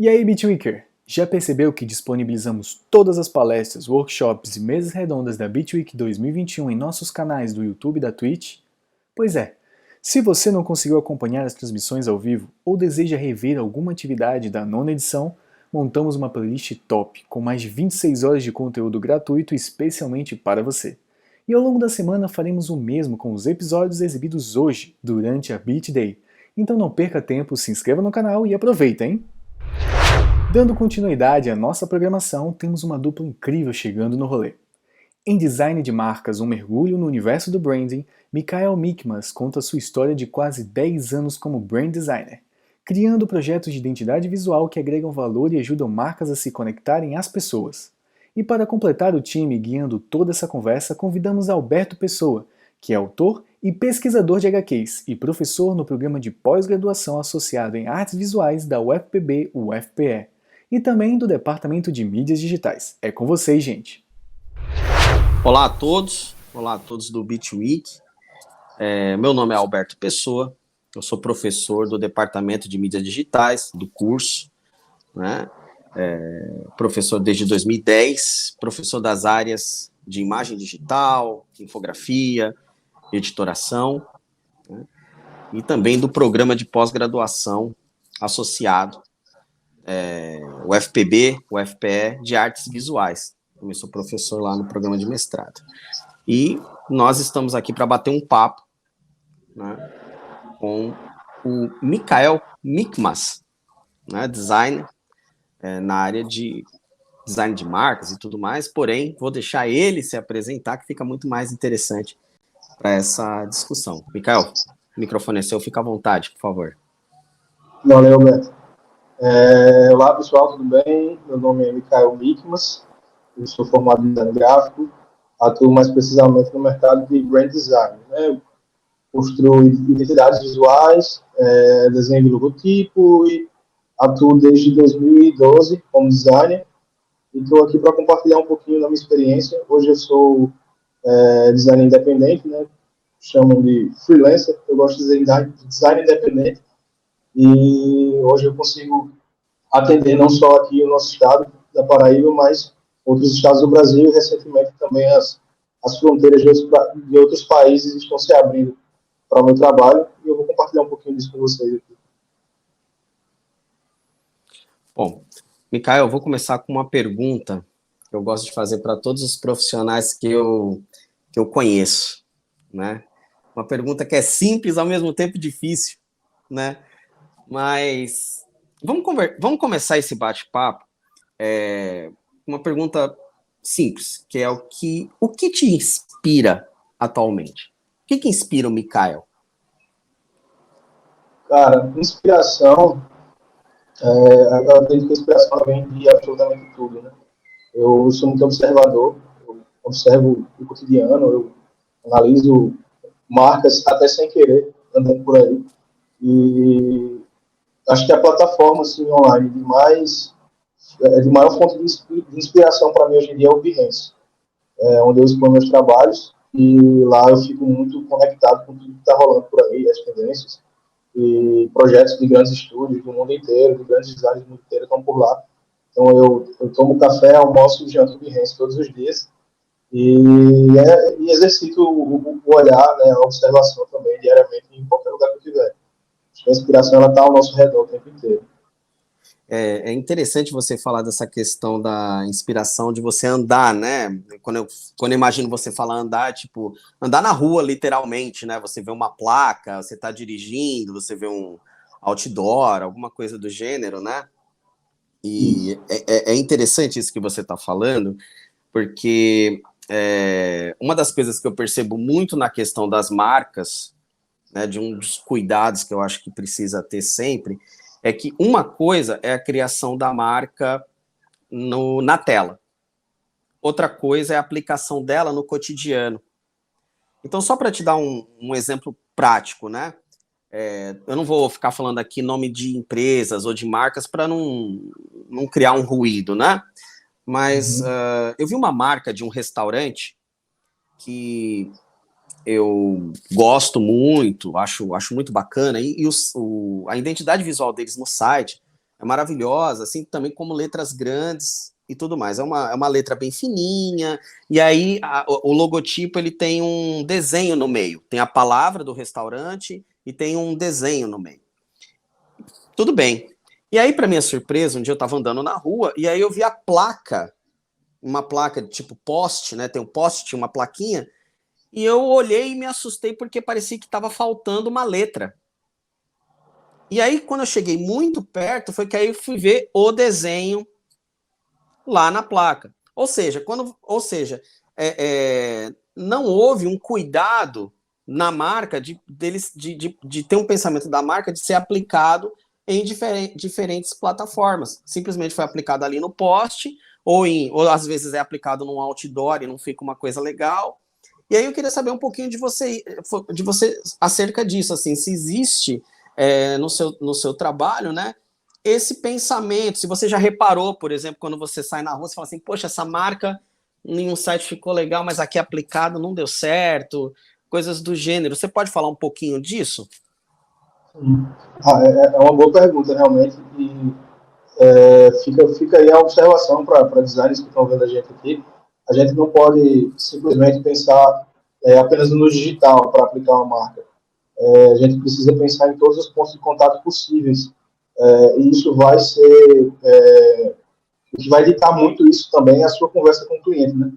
E aí, Bitweaker? Já percebeu que disponibilizamos todas as palestras, workshops e mesas redondas da Bitweek 2021 em nossos canais do YouTube e da Twitch? Pois é, se você não conseguiu acompanhar as transmissões ao vivo ou deseja rever alguma atividade da nona edição, montamos uma playlist top com mais de 26 horas de conteúdo gratuito especialmente para você. E ao longo da semana faremos o mesmo com os episódios exibidos hoje, durante a Beat Day. Então não perca tempo, se inscreva no canal e aproveita, hein? Dando continuidade à nossa programação, temos uma dupla incrível chegando no rolê. Em Design de Marcas, um mergulho no universo do branding, Mikael Mikmas conta sua história de quase 10 anos como brand designer, criando projetos de identidade visual que agregam valor e ajudam marcas a se conectarem às pessoas. E para completar o time guiando toda essa conversa, convidamos Alberto Pessoa, que é autor e pesquisador de HQs e professor no programa de pós-graduação associado em artes visuais da UFPB-UFPE, e também do Departamento de Mídias Digitais. É com vocês, gente! Olá a todos do Bitweek. Meu nome é Alberto Pessoa, eu sou professor do Departamento de Mídias Digitais, do curso, né? Professor desde 2010, professor das áreas de imagem digital, infografia, editoração, né? E também do programa de pós-graduação associado, o UFPB, o UFPE, de artes visuais. Eu sou professor lá no programa de mestrado. E nós estamos aqui para bater um papo, né, com o Mikael Mikmas, né, designer na área de design de marcas e tudo mais, porém, vou deixar ele se apresentar, que fica muito mais interessante para essa discussão. Mikael, o microfone é seu, fica à vontade, por favor. Valeu, Beto. Olá, pessoal, tudo bem? Meu nome é Mikael Mikmas, eu sou formado em design gráfico, atuo mais precisamente no mercado de brand design, né? Eu construo identidades visuais, desenho de logotipo e atuo desde 2012 como designer e estou aqui para compartilhar um pouquinho da minha experiência. Hoje eu sou designer independente, né? Chamam de freelancer, eu gosto de dizer design independente e hoje eu consigo atender não só aqui o nosso estado da Paraíba, mas outros estados do Brasil e recentemente também as fronteiras de outros países estão se abrindo para o meu trabalho e eu vou compartilhar um pouquinho disso com vocês aqui. Bom, Mikael, eu vou começar com uma pergunta que eu gosto de fazer para todos os profissionais que eu conheço, né? Uma pergunta que é simples, ao mesmo tempo difícil, né? Mas vamos começar esse bate-papo uma pergunta simples, que é o que te inspira atualmente? O que inspira o Mikael? Cara, inspiração, eu acredito que a inspiração vem de absolutamente tudo, né? Eu sou muito observador, eu observo o cotidiano, eu analiso marcas até sem querer, andando por aí, e acho que a plataforma assim, online de maior fonte de inspiração para mim hoje em dia é o Behance, onde eu exponho meus trabalhos e lá eu fico muito conectado com tudo que está rolando por aí, as tendências e projetos de grandes estúdios do mundo inteiro, de grandes designers do mundo inteiro estão por lá. Então eu tomo café, almoço e janto Behance todos os dias e exercito o olhar, né, a observação também diariamente em qualquer lugar que eu estiver. A inspiração está ao nosso redor o tempo inteiro. É interessante você falar dessa questão da inspiração, de você andar, né? Quando eu imagino você falar andar, tipo, andar na rua, literalmente, né? Você vê uma placa, você está dirigindo, você vê um outdoor, alguma coisa do gênero, né? E é interessante isso que você está falando, porque uma das coisas que eu percebo muito na questão das marcas, né, de um dos cuidados que eu acho que precisa ter sempre, é que uma coisa é a criação da marca na tela. Outra coisa é a aplicação dela no cotidiano. Então, só para te dar um exemplo prático, né? Eu não vou ficar falando aqui nome de empresas ou de marcas para não criar um ruído, né? Mas eu vi uma marca de um restaurante que eu gosto muito, acho muito bacana, e a identidade visual deles no site é maravilhosa, assim também como letras grandes e tudo mais. É uma letra bem fininha, e aí o logotipo ele tem um desenho no meio. Tem a palavra do restaurante e tem um desenho no meio. Tudo bem. E aí, para minha surpresa, um dia eu estava andando na rua e aí eu vi a placa, uma placa de tipo poste, né? Tem um poste, tinha uma plaquinha, e eu olhei e me assustei porque parecia que estava faltando uma letra. E aí, quando eu cheguei muito perto, foi que aí eu fui ver o desenho lá na placa. Não houve um cuidado na marca de ter um pensamento da marca de ser aplicado em diferentes plataformas. Simplesmente foi aplicado ali no post, ou às vezes é aplicado num outdoor e não fica uma coisa legal. E aí eu queria saber um pouquinho de você acerca disso, assim, se existe no seu trabalho, né, esse pensamento, se você já reparou, por exemplo, quando você sai na rua, você fala assim, poxa, essa marca em um site ficou legal, mas aqui aplicado não deu certo, coisas do gênero. Você pode falar um pouquinho disso? É uma boa pergunta, realmente, e fica aí a observação para designers que estão vendo a gente aqui. A gente não pode simplesmente pensar apenas no digital para aplicar uma marca. A gente precisa pensar em todos os pontos de contato possíveis. E isso vai ser... o que vai ditar muito isso também é a sua conversa com o cliente, né?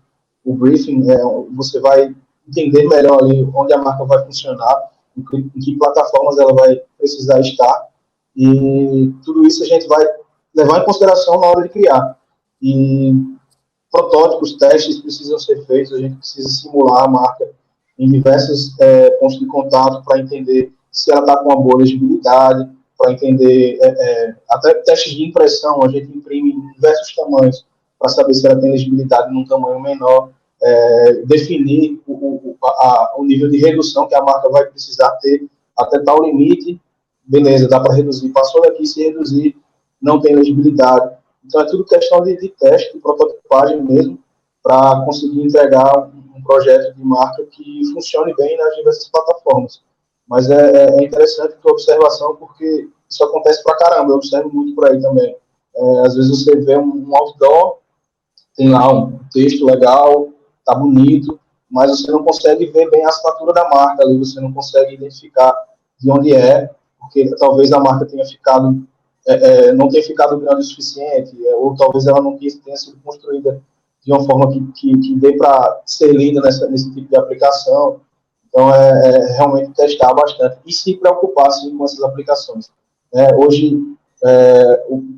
O briefing, você vai entender melhor ali onde a marca vai funcionar, em que plataformas ela vai precisar estar, e tudo isso a gente vai levar em consideração na hora de criar. E protótipos, testes precisam ser feitos, a gente precisa simular a marca em diversos pontos de contato para entender se ela está com uma boa legibilidade, para entender até testes de impressão, a gente imprime em diversos tamanhos para saber se ela tem legibilidade num tamanho menor, definir o nível de redução que a marca vai precisar ter até tal limite, beleza, dá para reduzir, passou daqui, se reduzir, não tem legibilidade. Então é tudo questão de teste, de prototipagem mesmo, para conseguir entregar um projeto de marca que funcione bem nas diversas plataformas. Mas é interessante a tua observação, porque isso acontece pra caramba, eu observo muito por aí também. Às vezes você vê um outdoor, tem lá um texto legal, tá bonito, mas você não consegue ver bem a assinatura da marca ali, você não consegue identificar de onde é, porque talvez a marca tenha ficado, não tenha ficado grande o suficiente, ou talvez ela não tenha sido construída de uma forma que dê para ser lida nesse tipo de aplicação. Então, realmente testar bastante e se preocupar, sim, com essas aplicações. Hoje,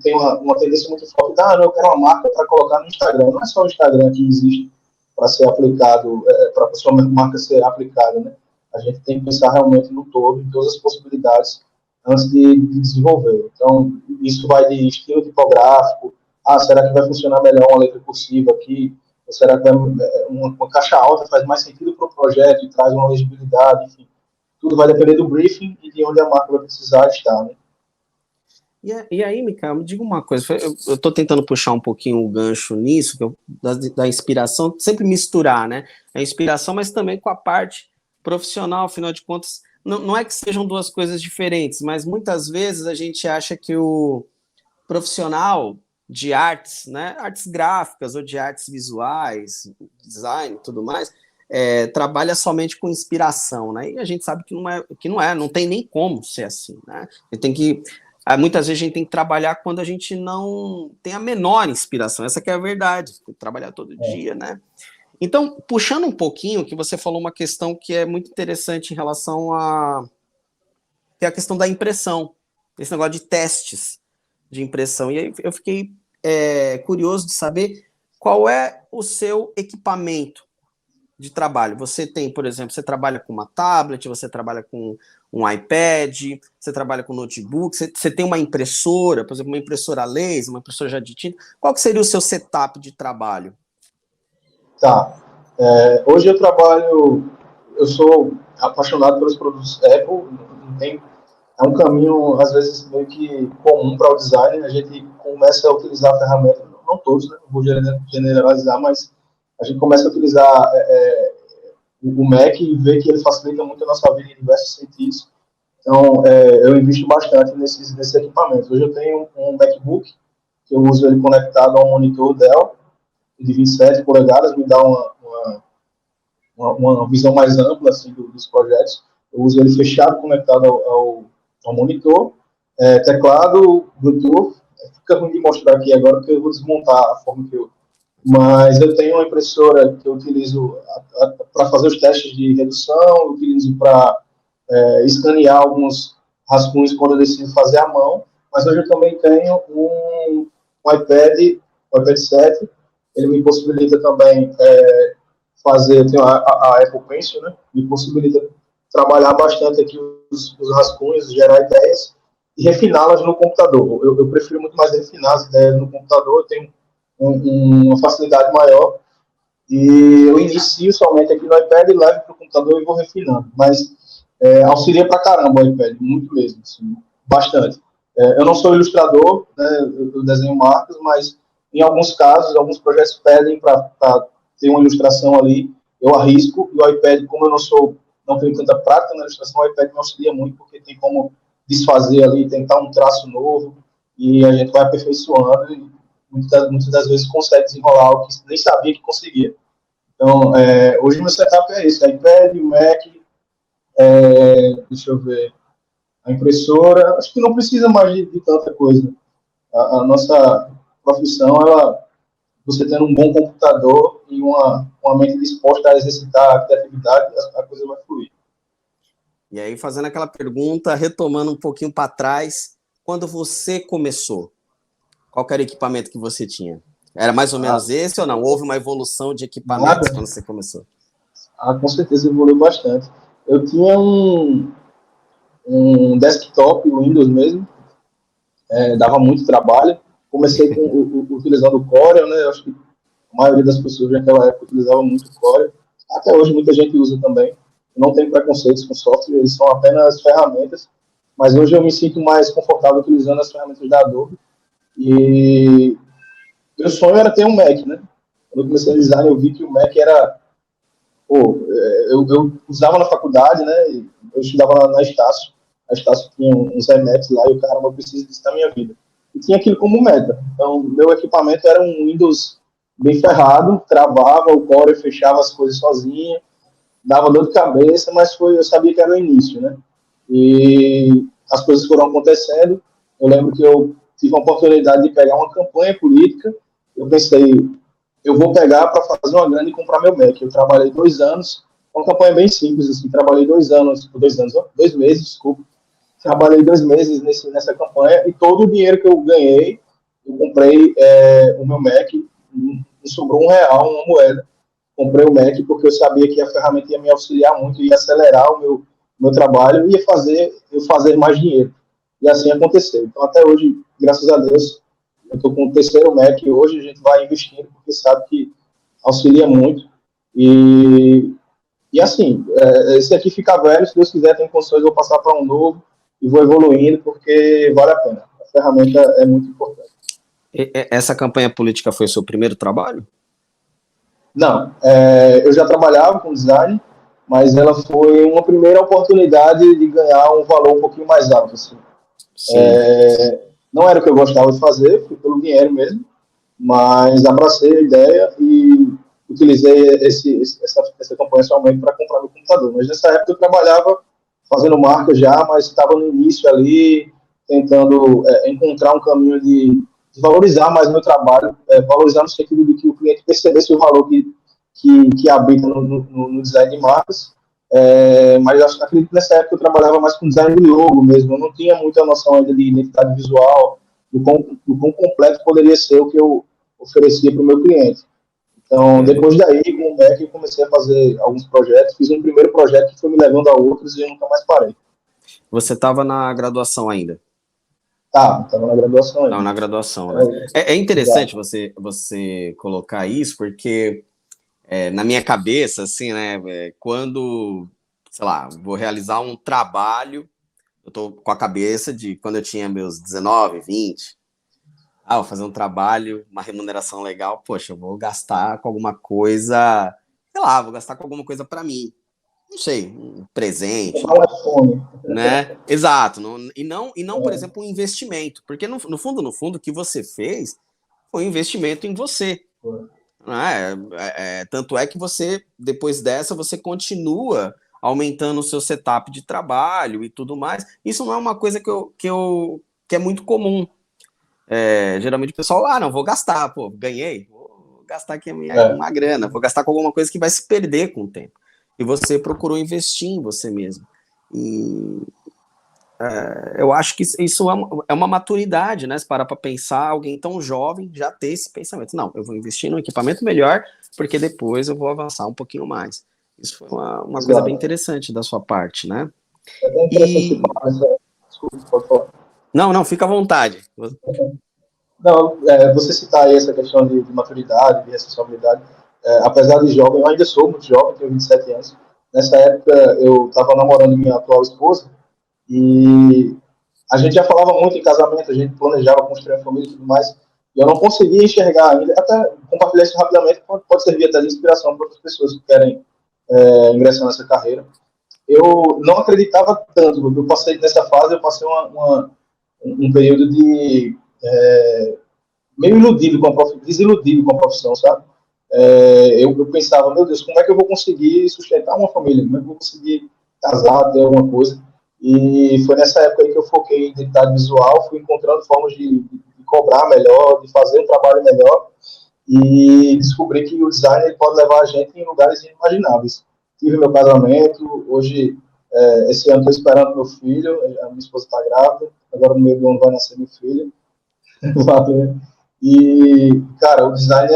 tem uma tendência muito forte, não, eu quero uma marca para colocar no Instagram. Não é só o Instagram que existe para ser aplicado, para a sua marca ser aplicada, né? A gente tem que pensar realmente no todo, em todas as possibilidades, antes de desenvolver. Então, isso vai de estilo tipográfico, será que vai funcionar melhor uma letra cursiva aqui? Ou será que uma caixa alta faz mais sentido para o projeto e traz uma legibilidade? Enfim, tudo vai depender do briefing e de onde a marca vai precisar estar, né? E aí, Micael, me diga uma coisa, eu estou tentando puxar um pouquinho o gancho nisso, da inspiração, sempre misturar, né? A inspiração, mas também com a parte profissional, afinal de contas, não é que sejam duas coisas diferentes, mas muitas vezes a gente acha que o profissional de artes, né, artes gráficas ou de artes visuais, design e tudo mais, trabalha somente com inspiração, né? E a gente sabe não tem nem como ser assim, né? Muitas vezes a gente tem que trabalhar quando a gente não tem a menor inspiração, essa que é a verdade, tem que trabalhar todo dia, né? Então, puxando um pouquinho, que você falou uma questão que é muito interessante em relação que é a questão da impressão, esse negócio de testes de impressão, e aí eu fiquei curioso de saber qual é o seu equipamento de trabalho. Você tem, por exemplo, você trabalha com uma tablet, você trabalha com um iPad, você trabalha com notebook, você tem uma impressora, por exemplo, uma impressora laser, uma impressora já de tinta. Qual que seria o seu setup de trabalho? Tá. Hoje eu sou apaixonado pelos produtos Apple, é um caminho, às vezes, meio que comum para o design, a gente começa a utilizar a ferramenta, não todos, né, não vou generalizar, mas a gente começa a utilizar o Mac e vê que ele facilita muito a nossa vida em diversos sentidos. Então, eu invisto bastante nesses equipamentos. Hoje eu tenho um MacBook, que eu uso ele conectado a um monitor Dell, de 27 polegadas, me dá uma visão mais ampla assim, dos projetos. Eu uso ele fechado, conectado ao monitor, teclado, Bluetooth. Fica ruim de mostrar aqui agora, porque eu vou desmontar a forma que eu... Mas eu tenho uma impressora que eu utilizo para fazer os testes de redução, eu utilizo para escanear alguns rascunhos quando eu decido fazer à mão, mas hoje eu também tenho um iPad, o iPad 7, ele me possibilita também fazer, tem a Apple Pencil, né, me possibilita trabalhar bastante aqui os rascunhos, gerar ideias e refiná-las no computador. Eu prefiro muito mais refinar as ideias no computador, eu tenho uma facilidade maior e eu inicio somente aqui no iPad, levo para o computador e vou refinando. Mas auxilia pra caramba o iPad, muito mesmo, assim, bastante. Eu não sou ilustrador, né, eu desenho marcas, mas em alguns casos, alguns projetos pedem para ter uma ilustração ali, eu arrisco, e o iPad, como eu não tenho tanta prática na ilustração, o iPad me auxilia muito, porque tem como desfazer ali, tentar um traço novo, e a gente vai aperfeiçoando, e muitas das vezes consegue desenrolar algo que nem sabia que conseguia. Então, hoje o meu setup é esse, iPad, Mac, deixa eu ver, a impressora, acho que não precisa mais de tanta coisa. A nossa profissão, você tendo um bom computador e uma mente disposta a exercitar a criatividade, a coisa vai fluir. E aí, fazendo aquela pergunta, retomando um pouquinho para trás, quando você começou, qual era o equipamento que você tinha? Era mais ou menos esse ou não? Houve uma evolução de equipamentos Nada. quando você começou? Com certeza evoluiu bastante. Eu tinha um desktop Windows mesmo, dava muito trabalho. Comecei utilizando o Corel, né? Eu acho que a maioria das pessoas naquela época utilizava muito o Corel. Até hoje muita gente usa também. Eu não tenho preconceitos com software, eles são apenas ferramentas. Mas hoje eu me sinto mais confortável utilizando as ferramentas da Adobe. E meu sonho era ter um Mac, né? Quando eu comecei a design, eu vi que o Mac era... Pô, eu usava na faculdade, né? Eu estudava na Estácio. A Estácio tinha uns iMacs lá e o caramba, eu preciso disso na minha vida. E tinha aquilo como meta. Então, meu equipamento era um Windows bem ferrado, travava, o Core fechava as coisas sozinho, dava dor de cabeça, mas eu sabia que era o início, né? E as coisas foram acontecendo. Eu lembro que eu tive a oportunidade de pegar uma campanha política. Eu pensei, eu vou pegar para fazer uma grana e comprar meu Mac. Eu trabalhei 2 anos, uma campanha bem simples, assim, trabalhei 2 meses, desculpa. Trabalhei 2 meses nessa campanha e todo o dinheiro que eu ganhei, eu comprei o meu Mac, me sobrou R$ 1, uma moeda. Comprei o Mac porque eu sabia que a ferramenta ia me auxiliar muito, ia acelerar o meu trabalho e ia fazer eu fazer mais dinheiro. E assim aconteceu. Então, até hoje, graças a Deus, eu estou com o terceiro Mac e hoje a gente vai investindo porque sabe que auxilia muito. E assim, esse aqui fica velho, se Deus quiser, tem condições, eu vou passar para um novo e vou evoluindo porque vale a pena. A ferramenta é muito importante. Essa campanha política foi o seu primeiro trabalho? Não, eu já trabalhava com design, mas ela foi uma primeira oportunidade de ganhar um valor um pouquinho mais alto. Assim. Não era o que eu gostava de fazer, foi pelo dinheiro mesmo, mas abracei a ideia e utilizei essa campanha somente para comprar meu computador. Mas nessa época eu trabalhava fazendo marca já, mas estava no início ali, tentando encontrar um caminho de valorizar mais meu trabalho, valorizar no sentido de que o cliente percebesse o valor que habita no design de marcas. Mas acredito que nessa época eu trabalhava mais com design de logo mesmo, eu não tinha muita noção ainda de identidade visual, do quão completo poderia ser o que eu oferecia para o meu cliente. Então, depois daí, com o Mac, eu comecei a fazer alguns projetos, fiz um primeiro projeto que foi me levando a outros e eu nunca mais parei. Você estava na graduação ainda? Estava na graduação ainda. Não, na graduação, né? É interessante você colocar isso, porque na minha cabeça, assim, né, quando, sei lá, vou realizar um trabalho, eu tô com a cabeça de quando eu tinha meus 19, 20, vou fazer um trabalho, uma remuneração legal, poxa, eu vou gastar com alguma coisa, sei lá, vou gastar com alguma coisa para mim. não sei, um presente, Comprar um iPhone. né? Exato. E não, por exemplo, um investimento. Porque, no fundo, o que você fez foi um investimento em você. Tanto é que você, depois dessa, você continua aumentando o seu setup de trabalho e tudo mais. Isso não é uma coisa que é muito comum. Geralmente o pessoal, não, vou gastar, pô, ganhei, vou gastar aqui uma grana, vou gastar com alguma coisa que vai se perder com o tempo. E você procurou investir em você mesmo. E eu acho que isso é uma maturidade, né? Se parar para pensar, alguém tão jovem já ter esse pensamento. Não, eu vou investir num equipamento melhor, porque depois eu vou avançar um pouquinho mais. Isso foi uma coisa bem interessante da sua parte, né? É bem interessante você falar essa... Desculpa, pode falar. Não, fica à vontade. Não, você citar aí essa questão de maturidade, de responsabilidade, apesar de jovem, eu ainda sou muito jovem, tenho 27 anos. Nessa época, eu estava namorando minha atual esposa e a gente já falava muito em casamento, a gente planejava construir uma família e tudo mais, e eu não conseguia enxergar ainda, até compartilhar isso rapidamente, pode servir até de inspiração para outras pessoas que querem ingressar nessa carreira. Eu não acreditava tanto, porque eu passei nessa fase, eu passei um período de meio iludido com a profissão, desiludido com a profissão, sabe? Eu pensava, meu Deus, como é que eu vou conseguir sustentar uma família? Como é que eu vou conseguir casar, ter alguma coisa? E foi nessa época aí que eu foquei em identidade visual, fui encontrando formas de cobrar melhor, de fazer um trabalho melhor, e descobri que o design ele pode levar a gente em lugares inimagináveis. Tive meu casamento, hoje, esse ano estou esperando meu filho, a minha esposa está grávida, agora no meio do ano vai nascer meu filho. E, cara, o design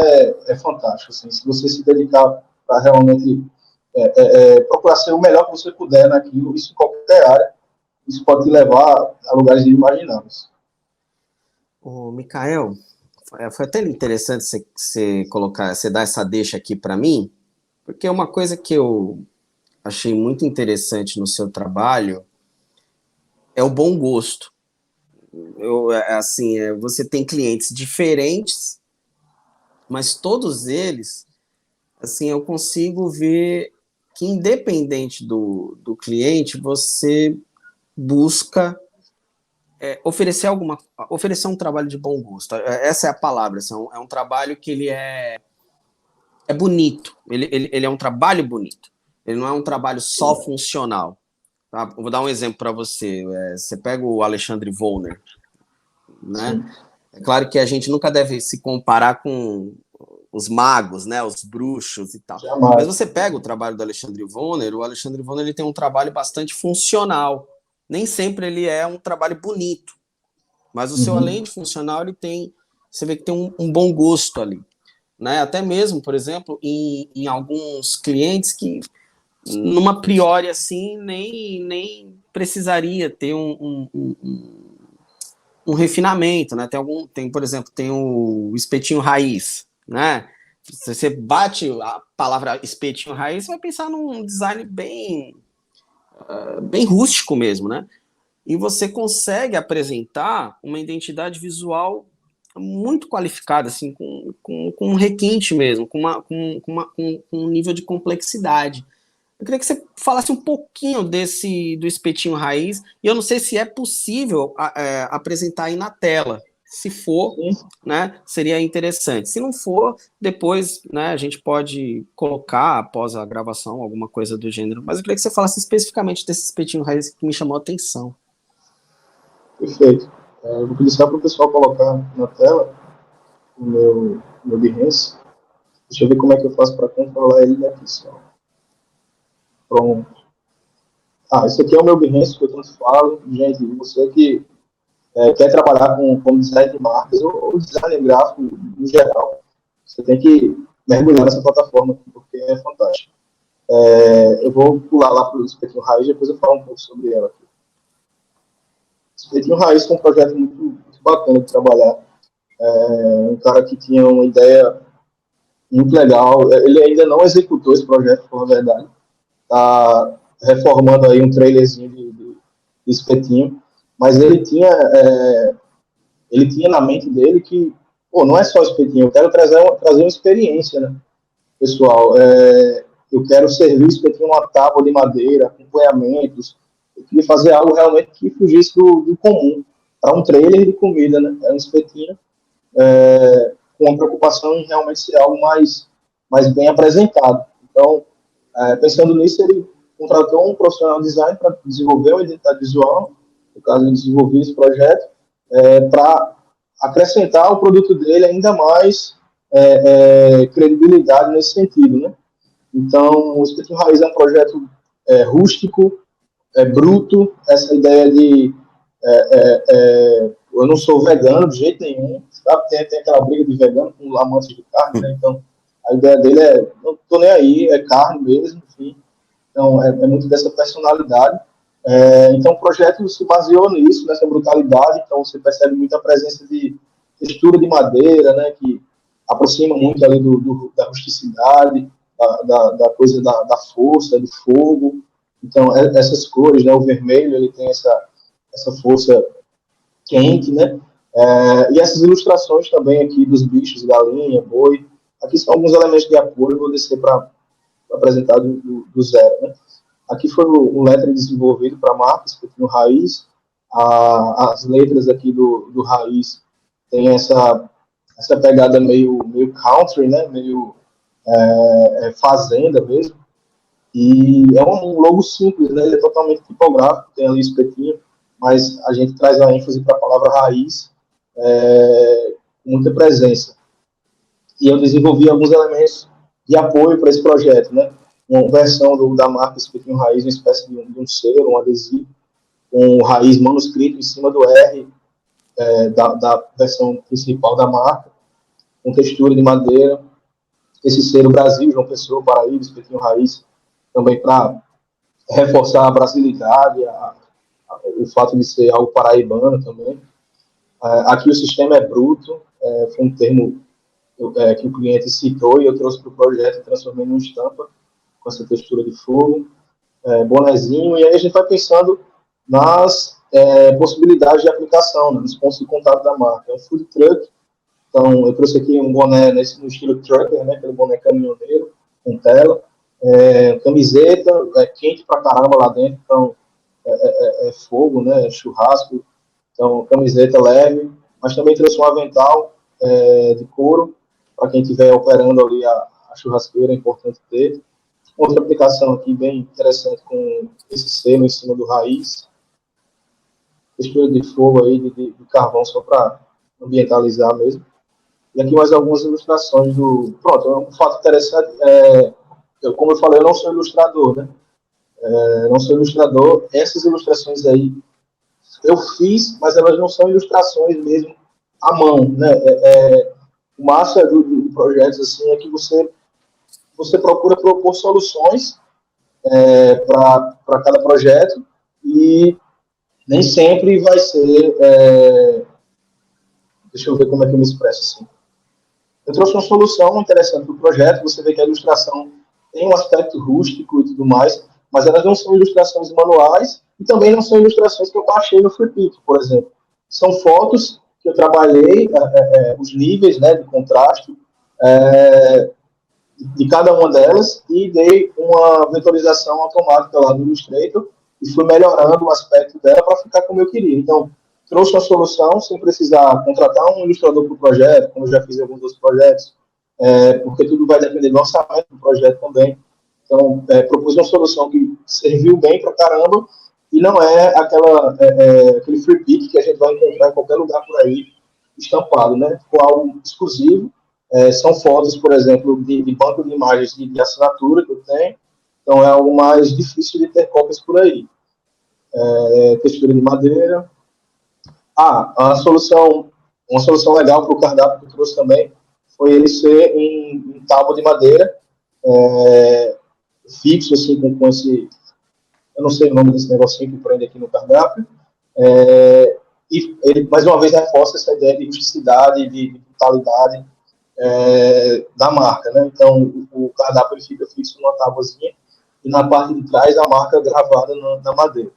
é fantástico. Assim, se você se dedicar para realmente procurar ser o melhor que você puder naquilo, isso em qualquer área, isso pode te levar a lugares inimagináveis. Ô, Mikael, foi até interessante você dar essa deixa aqui para mim, porque uma coisa que eu achei muito interessante no seu trabalho é o bom gosto. Você tem clientes diferentes, mas todos eles, assim, eu consigo ver que independente do cliente, você busca oferecer um trabalho de bom gosto. Essa é a palavra. Assim, é um trabalho que ele é bonito. Ele é um trabalho bonito. Ele não é um trabalho só funcional. Tá? Vou dar um exemplo para você. Você pega o Alexandre Wollner, né? Sim. É claro que a gente nunca deve se comparar com os magos, né, os bruxos e tal. Jamais. Mas você pega o trabalho do Alexandre Wollner, o Alexandre Wollner ele tem um trabalho bastante funcional. Nem sempre ele é um trabalho bonito, mas o seu, além de funcional, você vê que tem um bom gosto ali. Né? Até mesmo, por exemplo, em alguns clientes que, numa priori assim, nem precisaria ter um refinamento, né? Por exemplo, tem o espetinho raiz, né? Se você bate a palavra espetinho raiz, você vai pensar num design bem rústico mesmo, né? E você consegue apresentar uma identidade visual muito qualificada, assim, com um requinte mesmo, com um nível de complexidade. Eu queria que você falasse um pouquinho do espetinho raiz, e eu não sei se é possível apresentar aí na tela. Se for, né, seria interessante. Se não for, depois, né, a gente pode colocar, após a gravação, alguma coisa do gênero. Mas eu queria que você falasse especificamente desse espetinho raiz que me chamou a atenção. Perfeito. Eu vou pedir só para o pessoal colocar na tela o meu Behance. Deixa eu ver como é que eu faço para controlar ele daqui só. Pronto. Esse aqui é o meu Behance que eu tanto falo. Gente, você que quer trabalhar com design de marcas ou design gráfico em geral, você tem que mergulhar nessa plataforma, porque é fantástico. Eu vou pular lá para o Espetinho Raiz e depois eu falo um pouco sobre ela aqui. Espetinho Raiz foi um projeto muito bacana de trabalhar. Um cara que tinha uma ideia muito legal. Ele ainda não executou esse projeto, por verdade. Está reformando aí um trailerzinho de espetinho, mas ele tinha na mente dele que, não é só espetinho, eu quero trazer uma experiência, né, pessoal. eu quero servir espetinho numa tábua de madeira, acompanhamentos. Eu queria fazer algo realmente que fugisse do comum, para um trailer de comida, né? É um espetinho com a preocupação em realmente ser algo mais bem apresentado. Então, pensando nisso, ele contratou um profissional de design para desenvolver uma identidade visual, no caso, ele desenvolveu esse projeto, para acrescentar ao produto dele ainda mais credibilidade nesse sentido, né? Então, o Espetinho Raiz é um projeto rústico, bruto, essa ideia de eu não sou vegano de jeito nenhum, sabe? Tem aquela briga de vegano com amantes de carne, né? Então a ideia dele não tô nem aí, é carne mesmo, enfim. Então é muito dessa personalidade. Então o projeto se baseou nisso, nessa brutalidade. Então você percebe muita presença de textura de madeira, né? Que aproxima muito ali da rusticidade, da coisa da força, do fogo. Então essas cores, né? O vermelho ele tem essa força quente, né? E essas ilustrações também aqui dos bichos, galinha, boi. Aqui são alguns elementos de apoio, eu vou descer para apresentar do zero, né? Aqui foi um lettering desenvolvido para a marca, Espetinho Raiz. As letras aqui do Raiz tem essa pegada meio country, né? Meio fazenda mesmo. E é um logo simples, né? Ele é totalmente tipográfico, tem ali espetinho, mas a gente traz a ênfase para a palavra raiz, com muita presença. E eu desenvolvi alguns elementos de apoio para esse projeto, né? Uma versão da marca Espetinho Raiz, uma espécie de um selo, um adesivo, com o raiz manuscrito em cima do R da versão principal da marca, com textura de madeira. Esse selo Brasil, João Pessoa, Paraíba, Espetinho Raiz, também para reforçar a brasilidade, o fato de ser algo paraibano também. Aqui o sistema é bruto, foi um termo que o cliente citou e eu trouxe para o projeto e transformei numa estampa com essa textura de fogo, bonezinho, e aí a gente vai pensando nas possibilidades de aplicação, né, nos pontos de contato da marca. É um food truck, então eu trouxe aqui um boné no estilo trucker, né, aquele boné caminhoneiro, com tela, camiseta, quente pra caramba lá dentro, então fogo, né, churrasco, então camiseta leve, mas também trouxe um avental de couro, para quem estiver operando ali a churrasqueira, é importante ter. Outra aplicação aqui bem interessante com esse selo em cima do raiz, textura de fogo aí, de carvão, só para ambientalizar mesmo. E aqui mais algumas ilustrações Pronto, um fato interessante como eu falei, eu não sou ilustrador, né? Não sou ilustrador. Essas ilustrações aí eu fiz, mas elas não são ilustrações mesmo à mão, né? O massa do projeto assim, é que você procura propor soluções para cada projeto e nem sempre vai ser... deixa eu ver como é que eu me expresso assim. Eu trouxe uma solução interessante para o projeto, você vê que a ilustração tem um aspecto rústico e tudo mais, mas elas não são ilustrações manuais e também não são ilustrações que eu baixei no FreePic, por exemplo. São fotos que eu trabalhei, os níveis, né, de contraste de cada uma delas e dei uma vetorização automática lá no Illustrator e fui melhorando o aspecto dela para ficar como eu queria. Então, trouxe uma solução sem precisar contratar um ilustrador para o projeto, como eu já fiz em alguns outros projetos, porque tudo vai depender do orçamento do projeto também. Então, propus uma solução que serviu bem para caramba e não é aquele free pick que a gente vai encontrar em qualquer lugar por aí estampado, né? Ficou algo exclusivo. São fotos, por exemplo, de banco de imagens de assinatura que eu tenho, então é algo mais difícil de ter cópias por aí. Textura de madeira. Uma solução legal para o cardápio que eu trouxe também foi ele ser em tábua de madeira, fixo, assim, com esse... Eu não sei o nome desse negocinho que prende aqui no cardápio. E ele, mais uma vez, reforça essa ideia de rusticidade, de brutalidade da marca, né? Então, o cardápio ele fica fixo numa tábuazinha e na parte de trás a marca gravada na madeira.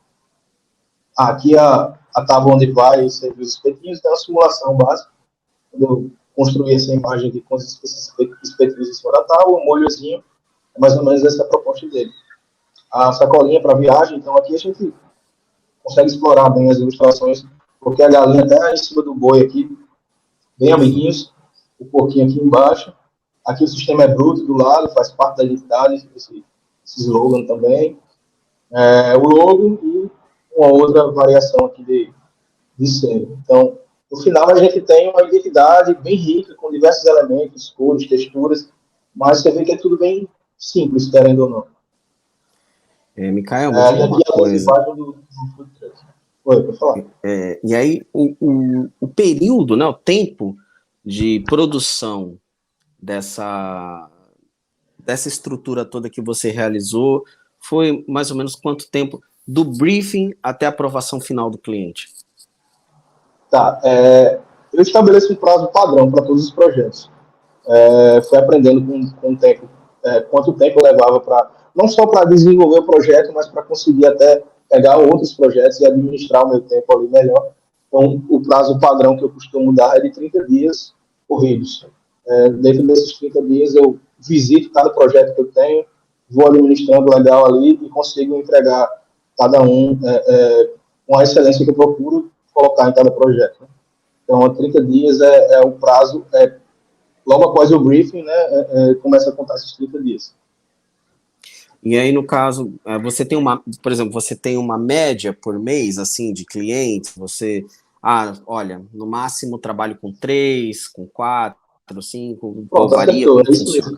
Aqui a tábua onde vai servir os espetinhos tem uma simulação básica. Quando eu construí essa imagem aqui com os espetinhos em cima da tábua, um molhozinho, É mais ou menos essa a proposta dele. A sacolinha para viagem, então aqui a gente consegue explorar bem as ilustrações, porque a galinha está em cima do boi aqui, bem amiguinhos, o porquinho aqui embaixo. Aqui o sistema é bruto do lado, faz parte da identidade, esse slogan também. O logo e uma outra variação aqui de ser. Então, no final, a gente tem uma identidade bem rica, com diversos elementos, cores, texturas, mas você vê que é tudo bem simples, querendo ou não. Micael, me diga uma coisa. Oi, pode falar. E aí, o período, né, o tempo de produção dessa estrutura toda que você realizou foi mais ou menos quanto tempo do briefing até a aprovação final do cliente? Tá, eu estabeleço um prazo padrão para todos os projetos. Fui aprendendo com o tempo, quanto tempo levava para, não só para desenvolver o projeto, mas para conseguir até pegar outros projetos e administrar o meu tempo ali melhor. Então, o prazo padrão que eu costumo dar é de 30 dias corridos. Dentro desses 30 dias, eu visito cada projeto que eu tenho, vou administrando legal ali e consigo entregar cada um com a excelência que eu procuro colocar em cada projeto. Né? Então, 30 dias é o prazo, logo após o briefing, né, começa a contar esses 30 dias. E aí, no caso, você tem por exemplo, você tem uma média por mês, assim, de clientes, olha, no máximo trabalho com 3, com 4, 5, varia, como funciona?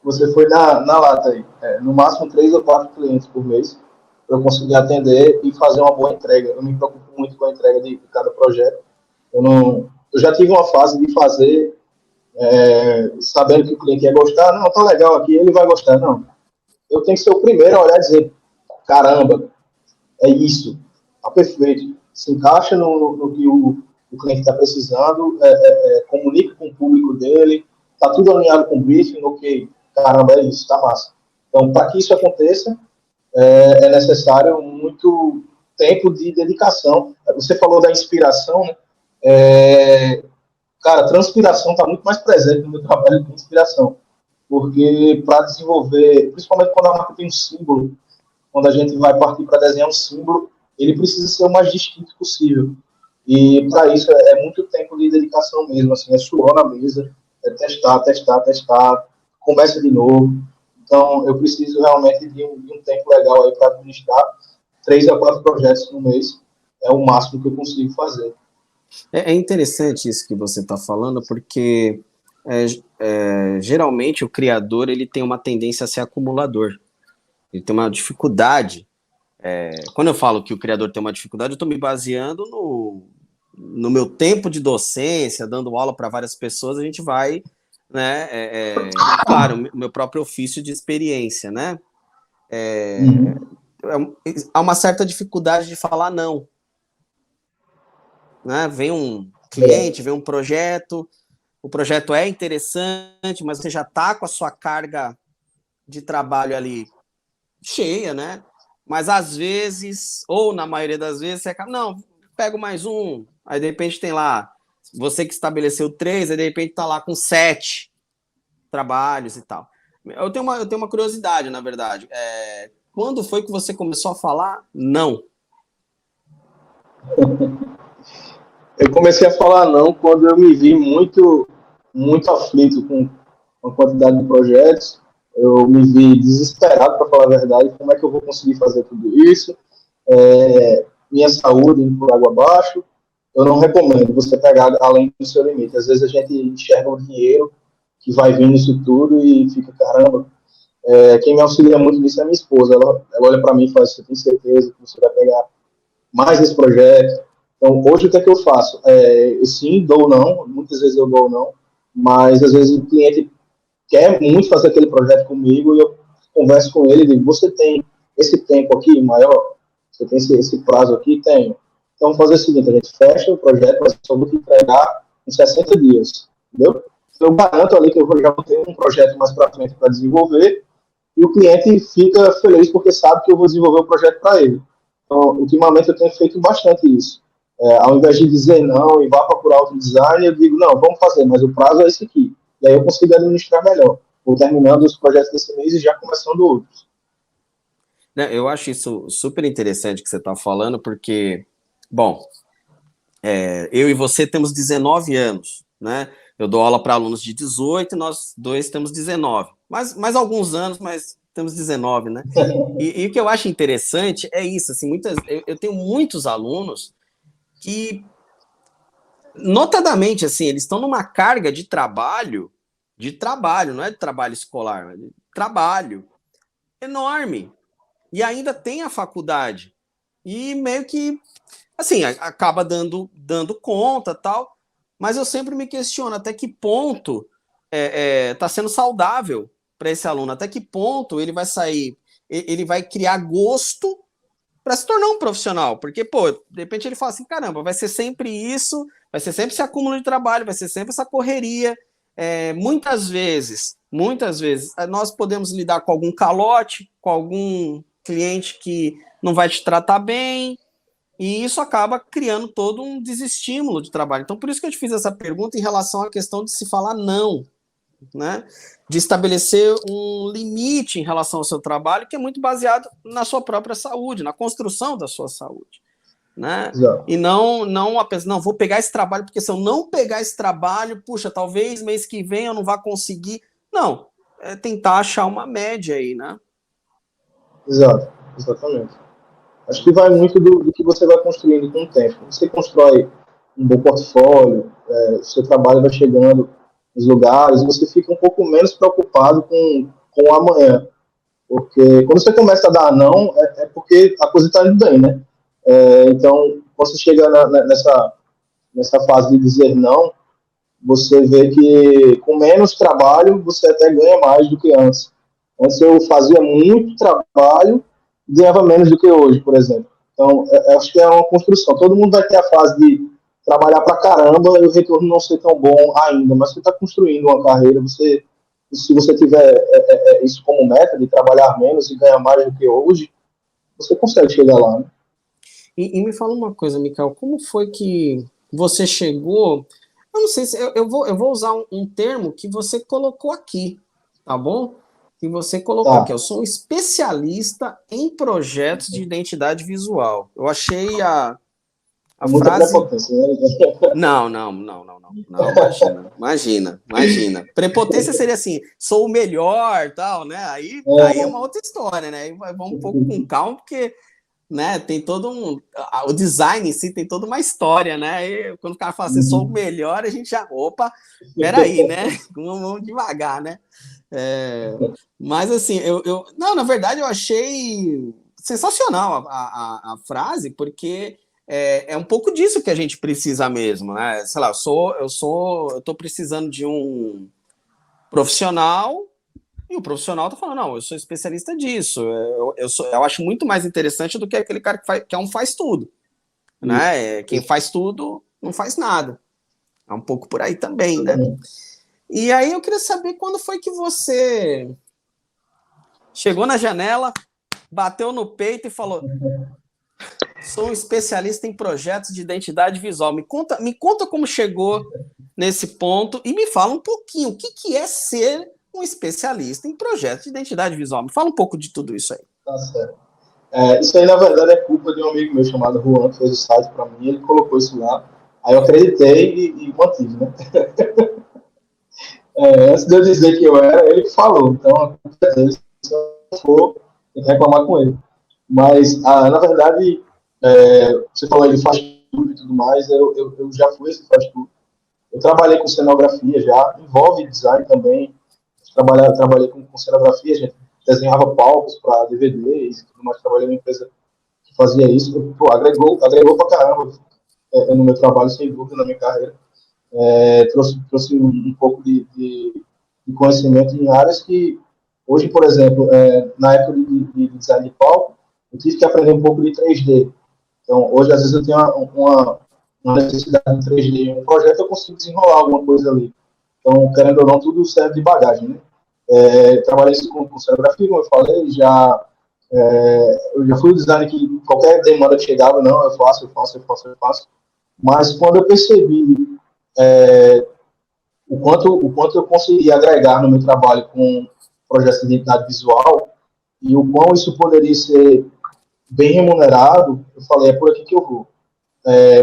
Você foi na lata aí. No máximo 3 ou 4 clientes por mês, para eu conseguir atender e fazer uma boa entrega. Eu me preocupo muito com a entrega de cada projeto. Eu já tive uma fase de fazer, sabendo que o cliente ia gostar. Não, tá legal aqui, ele vai gostar. Não. Eu tenho que ser o primeiro a olhar e dizer, caramba, é isso, tá perfeito. Se encaixa no que o cliente está precisando, comunica com o público dele, tá tudo alinhado com o briefing, ok, caramba, é isso, tá massa. Então, para que isso aconteça, é necessário muito tempo de dedicação. Você falou da inspiração, né? Cara, transpiração está muito mais presente no meu trabalho do que inspiração. Porque para desenvolver, principalmente quando a marca tem um símbolo, quando a gente vai partir para desenhar um símbolo, ele precisa ser o mais distinto possível. E para isso é muito tempo de dedicação mesmo, assim, é suor na mesa, é testar, começa de novo. Então, eu preciso realmente de um tempo legal aí para administrar 3 a 4 projetos no mês, é o máximo que eu consigo fazer. É interessante isso que você está falando, porque geralmente o criador ele tem uma tendência a ser acumulador. Ele tem uma dificuldade. Quando eu falo que o criador tem uma dificuldade, eu estou me baseando no meu tempo de docência, dando aula para várias pessoas, a gente vai, né, claro, o meu próprio ofício de experiência, né? Há uma certa dificuldade de falar não. Né? Vem um cliente, vem um projeto, o projeto é interessante, mas você já está com a sua carga de trabalho ali cheia, né? Mas às vezes, ou na maioria das vezes, você acaba, não, pego mais um, aí de repente tem lá, você que estabeleceu 3, aí de repente está lá com 7 trabalhos e tal. Eu tenho uma curiosidade, na verdade. Quando foi que você começou a falar não? Eu comecei a falar não quando eu me vi muito aflito com a quantidade de projetos. Eu me vi desesperado, para falar a verdade, como é que eu vou conseguir fazer tudo isso? Minha saúde indo por água abaixo. Eu não recomendo você pegar além do seu limite. Às vezes a gente enxerga o dinheiro que vai vir nisso tudo e fica, caramba. Quem me auxilia muito nisso é minha esposa. Ela olha para mim e fala, você tem certeza que você vai pegar mais esse projeto? Então, hoje, o que é que eu faço? Eu sim, dou não, muitas vezes eu dou não, mas às vezes o cliente quer muito fazer aquele projeto comigo e eu converso com ele e digo, você tem esse tempo aqui maior? Você tem esse prazo aqui? Tenho. Então, vamos fazer o seguinte, a gente fecha o projeto, mas só vou te entregar em 60 dias, entendeu? Então, eu garanto ali que eu já vou ter um projeto mais para frente para desenvolver e o cliente fica feliz porque sabe que eu vou desenvolver o projeto para ele. Então, ultimamente eu tenho feito bastante isso. Ao invés de dizer não e vá procurar outro design, eu digo, não, vamos fazer, mas o prazo é esse aqui. E aí eu consigo administrar melhor. vou terminando os projetos desse mês e já começando outros. Eu acho isso super interessante que você está falando, porque, bom, eu e você temos 19 anos, né? Eu dou aula para alunos de 18 e nós dois temos 19. Mais alguns anos, mas temos 19, né? E o que eu acho interessante é isso, assim, eu tenho muitos alunos que, notadamente, assim, eles estão numa carga de trabalho, não é de trabalho escolar, mas de trabalho enorme. E ainda tem a faculdade. E meio que, assim, acaba dando conta, tal, mas eu sempre me questiono até que ponto está sendo saudável para esse aluno, até que ponto ele vai sair, ele vai criar gosto para se tornar um profissional, porque, pô, de repente ele fala assim, caramba, vai ser sempre isso, vai ser sempre esse acúmulo de trabalho, vai ser sempre essa correria, muitas vezes, nós podemos lidar com algum calote, com algum cliente que não vai te tratar bem, e isso acaba criando todo um desestímulo de trabalho. Então, por isso que eu te fiz essa pergunta em relação à questão de se falar não, né? De estabelecer um limite em relação ao seu trabalho, que é muito baseado na sua própria saúde, na construção da sua saúde, né? Exato. E não apenas, não, vou pegar esse trabalho, porque se eu não pegar esse trabalho, puxa, talvez mês que vem eu não vá conseguir. Não, é tentar achar uma média aí, né? Exato, exatamente. Acho que vai muito do que você vai construindo com o tempo. Você constrói um bom portfólio, seu trabalho vai chegando nos lugares, e você fica um pouco menos preocupado com o amanhã. Porque quando você começa a dar não, é porque a coisa está indo bem, né? Então, quando você chega nessa fase de dizer não, você vê que com menos trabalho você até ganha mais do que antes. Antes eu fazia muito trabalho e ganhava menos do que hoje, por exemplo. Então, acho que é uma construção. Todo mundo vai ter a fase de trabalhar pra caramba e o retorno não ser tão bom ainda, mas você está construindo uma carreira, se você tiver isso como meta, de trabalhar menos e ganhar mais do que hoje, você consegue chegar lá, né? E me fala uma coisa, Micael, como foi que você chegou? Eu não sei se eu vou usar um termo que você colocou aqui, tá bom? Que você colocou aqui. Eu sou um especialista em projetos de identidade visual. Eu achei a muita frase. Prepotência, né? Não, imagina. Prepotência seria assim, sou o melhor, tal, né? Aí é uma outra história, né? Aí vamos um pouco com calma, porque, né, tem todo o design em si tem toda uma história, né? E quando o cara fala assim, sou o melhor, a gente já, opa, peraí, né? Vamos devagar, né? Mas assim, não, na verdade eu achei sensacional a frase, porque é um pouco disso que a gente precisa mesmo, né? Sei lá, eu tô precisando de um profissional, e o profissional tá falando, não, eu sou especialista disso, eu acho muito mais interessante do que aquele cara que é um faz tudo, né? Quem faz tudo não faz nada. É um pouco por aí também, né? E aí eu queria saber quando foi que você chegou na janela, bateu no peito e falou, sou um especialista em projetos de identidade visual. Me conta como chegou nesse ponto e me fala um pouquinho o que é ser um especialista em projetos de identidade visual. Me fala um pouco de tudo isso aí. Tá certo. Isso aí, na verdade, é culpa de um amigo meu chamado Juan, que fez o site para mim, ele colocou isso lá. Aí eu acreditei e mantive, né? Antes de eu dizer que eu era, ele que falou. Então, a culpa é dele. Se eu não for, tem que reclamar com ele. Mas, na verdade, você falou aí de faz tudo e tudo mais, eu já fui esse faz tudo. Eu trabalhei com cenografia já, envolve design também. Trabalhei com cenografia, a gente desenhava palcos para DVDs e tudo mais. Trabalhei numa empresa que fazia isso. Pô, agregou pra caramba no meu trabalho, sem dúvida, na minha carreira. Trouxe um pouco de conhecimento em áreas que, hoje, por exemplo, na época de design de palco, eu tive que aprender um pouco de 3D. Então, hoje, às vezes, eu tenho uma necessidade de 3D em um projeto, eu consigo desenrolar alguma coisa ali. Então, querendo ou não, tudo serve de bagagem, né? Trabalhei com cenografia, como eu falei, eu já fui o designer que qualquer demanda que chegava, não, eu faço. Mas quando eu percebi o quanto eu consegui agregar no meu trabalho com projetos de identidade visual e o quão isso poderia ser bem remunerado, eu falei, é por aqui que eu vou.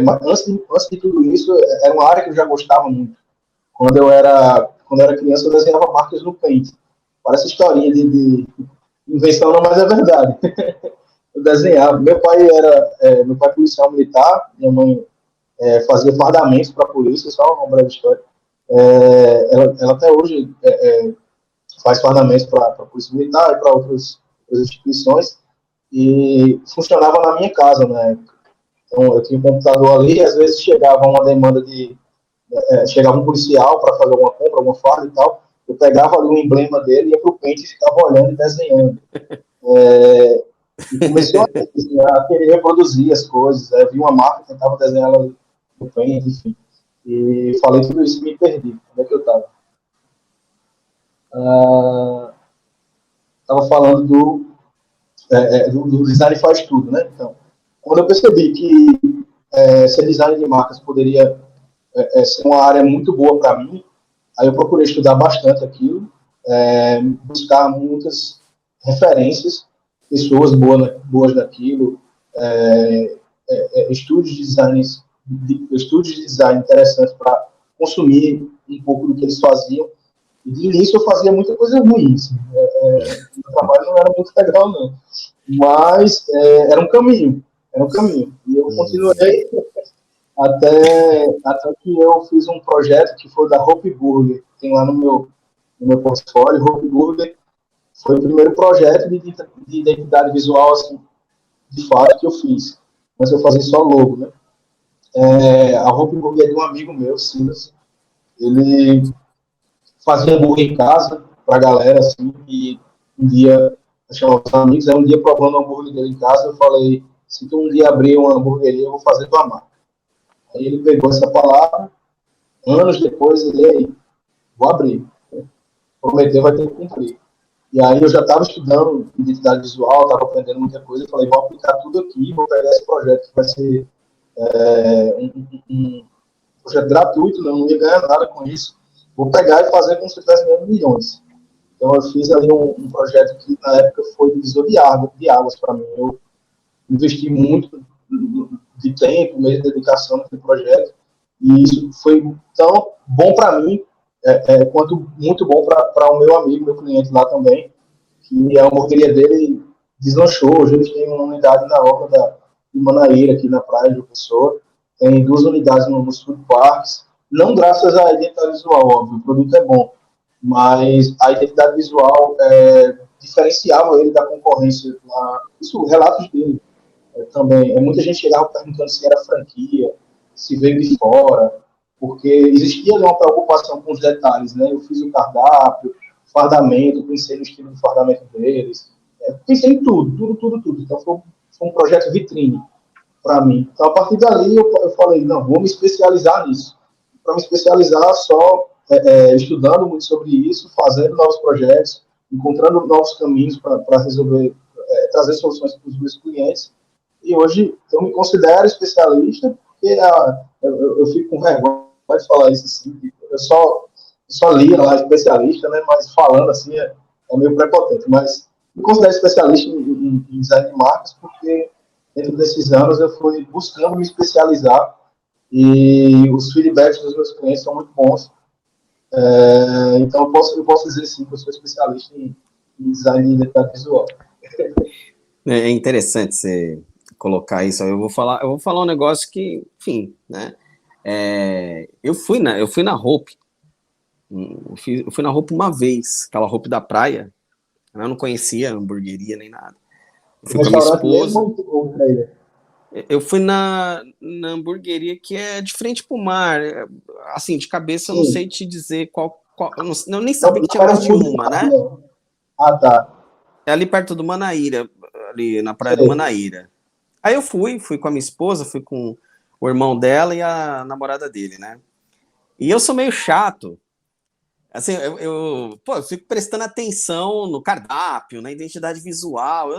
Mas antes de tudo isso, era uma área que eu já gostava muito. Quando eu era criança, eu desenhava marcas no Paint. Parece historinha de invenção, não, mas é verdade. Eu desenhava. Meu pai é policial militar, minha mãe fazia fardamentos para a polícia, só uma breve história. Ela até hoje faz fardamentos para a polícia militar e para outras instituições, e funcionava na minha casa na época. Então, eu tinha um computador ali, e às vezes chegava uma demanda chegava um policial para fazer alguma compra, alguma farda e tal, eu pegava ali o emblema dele, ia para o Paint e ficava olhando e desenhando. E começou a querer reproduzir as coisas, vi uma marca, tentava desenhar ela no Paint, enfim. E falei tudo isso e me perdi. Onde é que eu estava? Estava falando do design faz tudo, né? Então, quando eu percebi que ser design de marcas poderia ser uma área muito boa para mim, aí eu procurei estudar bastante aquilo, buscar muitas referências, pessoas boas daquilo, estúdios de design interessantes para consumir um pouco do que eles faziam. E de início eu fazia muita coisa ruim, assim. O trabalho não era muito legal, não. Mas era um caminho. E eu continuei até que eu fiz um projeto que foi da Hope Burger, que tem lá no meu portfólio. Hope Burger foi o primeiro projeto de identidade visual, assim, de fato, que eu fiz. Mas eu fazia só logo, né? A Hope Burger é de um amigo meu, Silas. Ele fazia hambúrguer em casa pra galera, assim, e um dia, eu chamava os amigos, aí um dia provando o hambúrguer dele em casa, eu falei, se tu um dia abrir uma hambúrgueria, eu vou fazer tua marca. Aí ele pegou essa palavra, anos depois, aí, vou abrir. Prometeu, vai ter que cumprir. E aí eu já estava estudando identidade visual, estava aprendendo muita coisa, eu falei, vou aplicar tudo aqui, vou pegar esse projeto que vai ser um projeto gratuito, não ia ganhar nada com isso, vou pegar e fazer como se estivesse ganhando milhões. Então eu fiz ali um projeto que na época foi divisor de águas para mim. Eu investi muito de tempo, mesmo de dedicação naquele projeto, e isso foi tão bom para mim, quanto muito bom para o meu amigo, meu cliente lá também, que a hamburgueria dele deslanchou. Hoje eles têm uma unidade na orla de Manaíra, aqui na praia de João Pessoa, tem 2 unidades nos food parks, não graças à identidade visual, óbvio, o produto é bom, mas a identidade visual diferenciava ele da concorrência. Isso, relatos dele também. Muita gente chegava perguntando se era franquia, se veio de fora, porque existia uma preocupação com os detalhes, né? Eu fiz o cardápio, fardamento, pensei no estilo de fardamento deles, pensei em tudo. Então foi um projeto vitrine para mim. Então, a partir dali, eu falei, não, vou me especializar nisso. Para me especializar, só estudando muito sobre isso, fazendo novos projetos, encontrando novos caminhos para resolver, trazer soluções para os meus clientes. E hoje eu me considero especialista, porque eu fico com vergonha de falar isso assim. Eu só li lá especialista, né? Mas falando assim é meio prepotente. Mas me considero especialista em design de marcas, porque dentro desses anos eu fui buscando me especializar e os feedbacks dos meus clientes são muito bons. Então eu posso dizer sim que eu sou especialista em design de identidade visual. É interessante você colocar isso. Eu vou falar um negócio que, enfim, né? Eu fui na Hope. Eu fui na Hope uma vez, aquela Hope da praia. Eu não conhecia a hamburgueria nem nada. Eu fui com a minha esposa. Eu fui na hamburgueria que é de frente pro mar. Assim, de cabeça, eu não sei te dizer qual eu nem sabia que tinha mais de uma, né? Ah, tá. É ali perto do Manaíra, ali na praia do Manaíra. Aí eu fui com a minha esposa, fui com o irmão dela e a namorada dele, né? E eu sou meio chato. Assim, eu fico prestando atenção no cardápio, na identidade visual.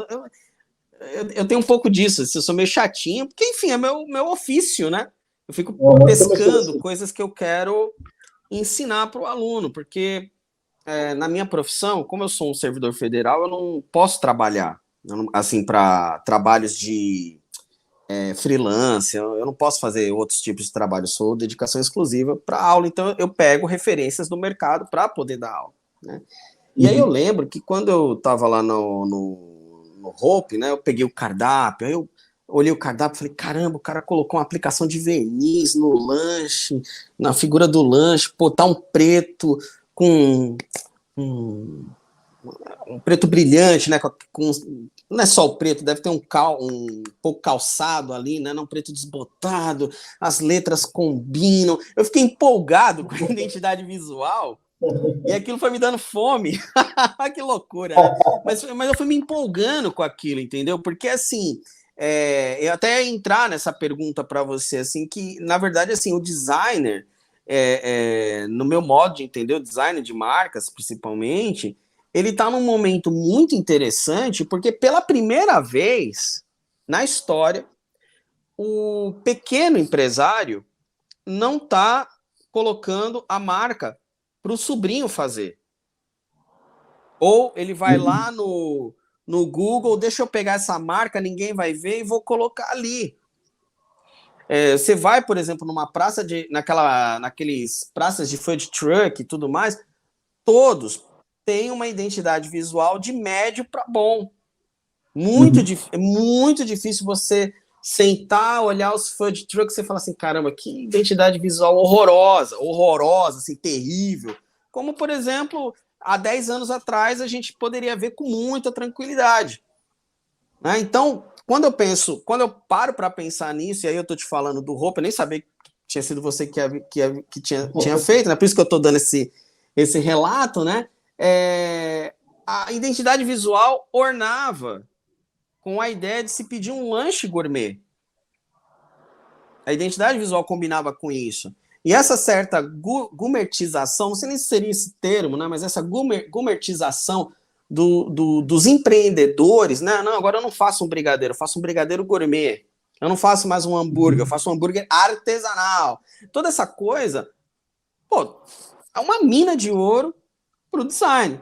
Eu tenho um pouco disso, assim, eu sou meio chatinho, porque, enfim, é meu ofício, né? Eu fico pescando coisas que eu quero ensinar para o aluno, porque na minha profissão, como eu sou um servidor federal, eu não posso trabalhar, assim, para trabalhos de freelance, eu não posso fazer outros tipos de trabalho, eu sou dedicação exclusiva para aula, então eu pego referências do mercado para poder dar aula, né? E aí eu lembro que quando eu estava lá no Hope, né, eu peguei o cardápio, aí eu olhei o cardápio e falei, caramba, o cara colocou uma aplicação de verniz no lanche, na figura do lanche, pô, tá um preto com um preto brilhante, né, não é só o preto, deve ter um pouco calçado ali, né, não preto desbotado, as letras combinam, eu fiquei empolgado com a identidade visual, e aquilo foi me dando fome. Que loucura, né? Mas eu fui me empolgando com aquilo, entendeu? Porque, assim, eu até ia entrar nessa pergunta para você, assim, que, na verdade, assim, o designer, no meu modo de entender, o designer de marcas, principalmente, ele está num momento muito interessante, porque pela primeira vez na história, o pequeno empresário não está colocando a marca para o sobrinho fazer. Ou ele vai lá no Google, deixa eu pegar essa marca, ninguém vai ver e vou colocar ali. Você vai, por exemplo, numa praça naqueles praças de food truck e tudo mais, todos têm uma identidade visual de médio para bom. É muito difícil você sentar, olhar os food trucks e falar assim, caramba, que identidade visual horrorosa, assim, terrível. Como, por exemplo, há 10 anos atrás a gente poderia ver com muita tranquilidade. Né? Então, quando eu paro para pensar nisso, e aí eu tô te falando do Hope, eu nem sabia que tinha sido você que tinha feito, né? Por isso que eu tô dando esse relato, né? A identidade visual ornava com a ideia de se pedir um lanche gourmet. A identidade visual combinava com isso. E essa certa gourmetização, não sei nem se seria esse termo, né, mas essa gourmetização dos empreendedores, né? Não, agora eu não faço um brigadeiro, eu faço um brigadeiro gourmet. Eu não faço mais um hambúrguer, eu faço um hambúrguer artesanal. Toda essa coisa, pô, é uma mina de ouro pro design.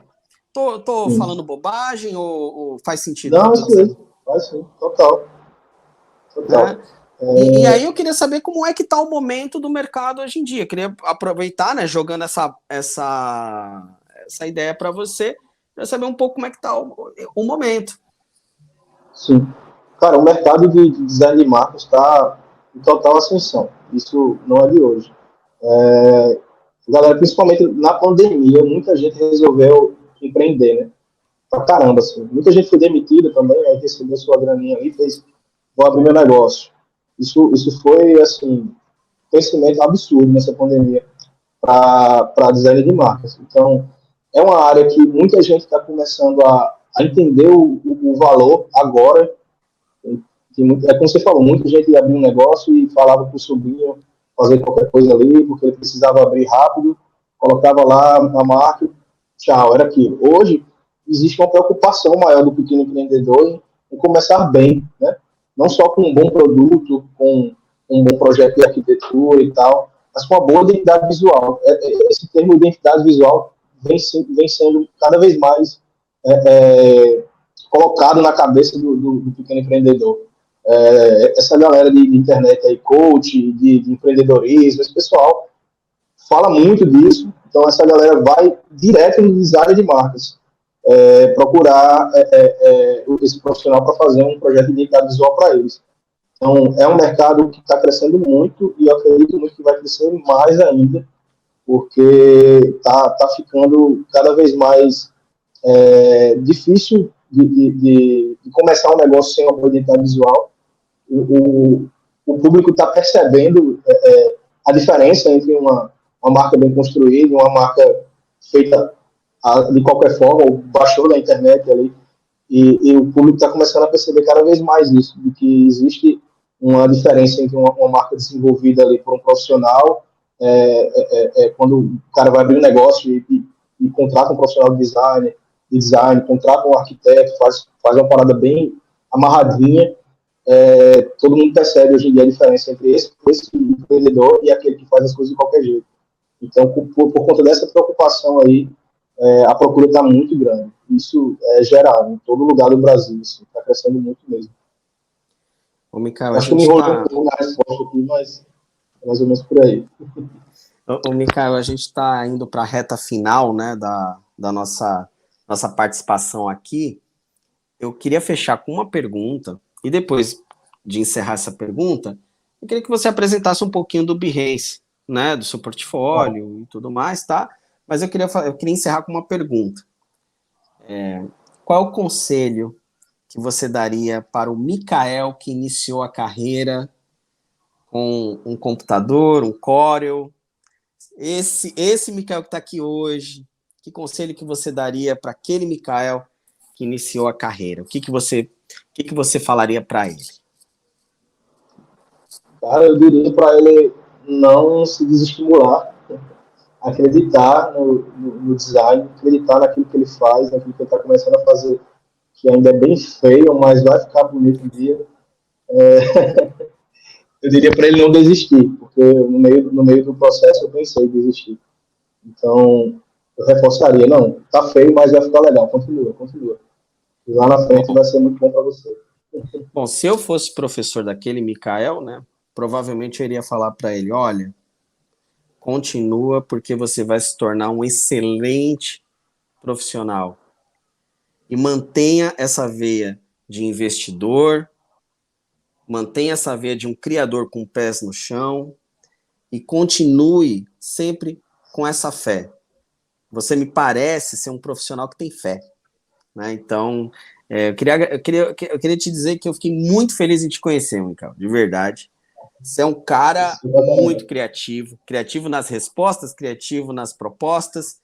Tô falando bobagem ou faz sentido? Não, faz sim, total. Né? E aí eu queria saber como é que está o momento do mercado hoje em dia. Eu queria aproveitar, né, jogando essa ideia para você, para saber um pouco como é que está o momento. Sim. Cara, o mercado de design de marcas está em total ascensão. Isso não é de hoje. Galera, principalmente na pandemia, muita gente resolveu empreender, né? Pra caramba, assim. Muita gente foi demitida também, aí recebeu sua graninha ali e fez, vou abrir meu negócio. Isso foi, assim, um crescimento absurdo nessa pandemia para design de marcas. Então, é uma área que muita gente está começando a entender o valor agora. Como você falou, muita gente ia abrir um negócio e falava para o sobrinho fazer qualquer coisa ali, porque ele precisava abrir rápido, colocava lá a marca, tchau, era aquilo. Hoje, existe uma preocupação maior do pequeno empreendedor em começar bem, né? Não só com um bom produto, com um bom projeto de arquitetura e tal, mas com uma boa identidade visual. Esse termo identidade visual vem sendo cada vez mais colocado na cabeça do pequeno empreendedor. Essa galera de internet aí, coach, de empreendedorismo, esse pessoal fala muito disso, então essa galera vai direto no design de marcas, procurar esse profissional para fazer um projeto de identidade visual para eles. Então, é um mercado que está crescendo muito e eu acredito muito que vai crescer mais ainda, porque está ficando cada vez mais difícil de começar um negócio sem uma boa identidade visual. O público está percebendo a diferença entre uma marca bem construída e uma marca feita de qualquer forma, ou baixou da internet ali, e o público está começando a perceber cada vez mais isso, de que existe uma diferença entre uma marca desenvolvida ali por um profissional, quando o cara vai abrir um negócio e contrata um profissional de design, contrata um arquiteto, faz uma parada bem amarradinha, todo mundo percebe hoje em dia a diferença entre esse empreendedor e aquele que faz as coisas de qualquer jeito. Então, por conta dessa preocupação aí, a procura está muito grande. Isso é geral, em todo lugar do Brasil, está crescendo muito mesmo. Ô, Mikael, Acho que eu me enrolei um pouco na resposta aqui, mas é mais ou menos por aí. Ô, Mikael, a gente está indo para a reta final, né, da nossa participação aqui. Eu queria fechar com uma pergunta, e depois de encerrar essa pergunta, eu queria que você apresentasse um pouquinho do Behance, né, do seu portfólio e tudo mais, tá? Mas eu queria encerrar com uma pergunta. Qual é o conselho que você daria para o Mikael que iniciou a carreira com um computador, um Corel? Esse Mikael que está aqui hoje, que conselho que você daria para aquele Mikael que iniciou a carreira? O que você falaria para ele? Cara, eu diria para ele não se desestimular, acreditar no design, acreditar naquilo que ele faz, naquilo que ele está começando a fazer, que ainda é bem feio, mas vai ficar bonito um dia. Eu diria para ele não desistir, porque no meio do processo eu pensei em desistir. Então, eu reforçaria, não, tá feio, mas vai ficar legal, continua. E lá na frente vai ser muito bom para você. Bom, se eu fosse professor daquele Mikael, né, provavelmente eu iria falar para ele, olha, continua porque você vai se tornar um excelente profissional. E mantenha essa veia de investidor, mantenha essa veia de um criador com pés no chão e continue sempre com essa fé. Você me parece ser um profissional que tem fé, né? Então, eu queria te dizer que eu fiquei muito feliz em te conhecer, Mikael, de verdade. Você é um cara muito criativo nas respostas, criativo nas propostas.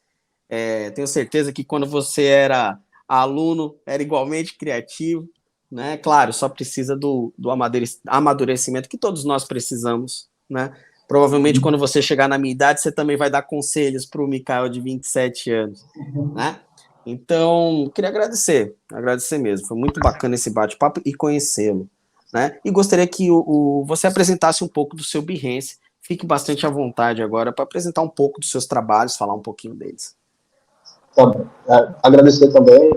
Tenho certeza que quando você era aluno, era igualmente criativo, né? Claro, só precisa do amadurecimento que todos nós precisamos, né? Provavelmente quando você chegar na minha idade, você também vai dar conselhos para o Mikael de 27 anos, né? Então, queria agradecer mesmo. Foi muito bacana esse bate-papo e conhecê-lo, né? E gostaria que você apresentasse um pouco do seu Behance. Fique bastante à vontade agora para apresentar um pouco dos seus trabalhos, falar um pouquinho deles. Tá bom. Agradecer também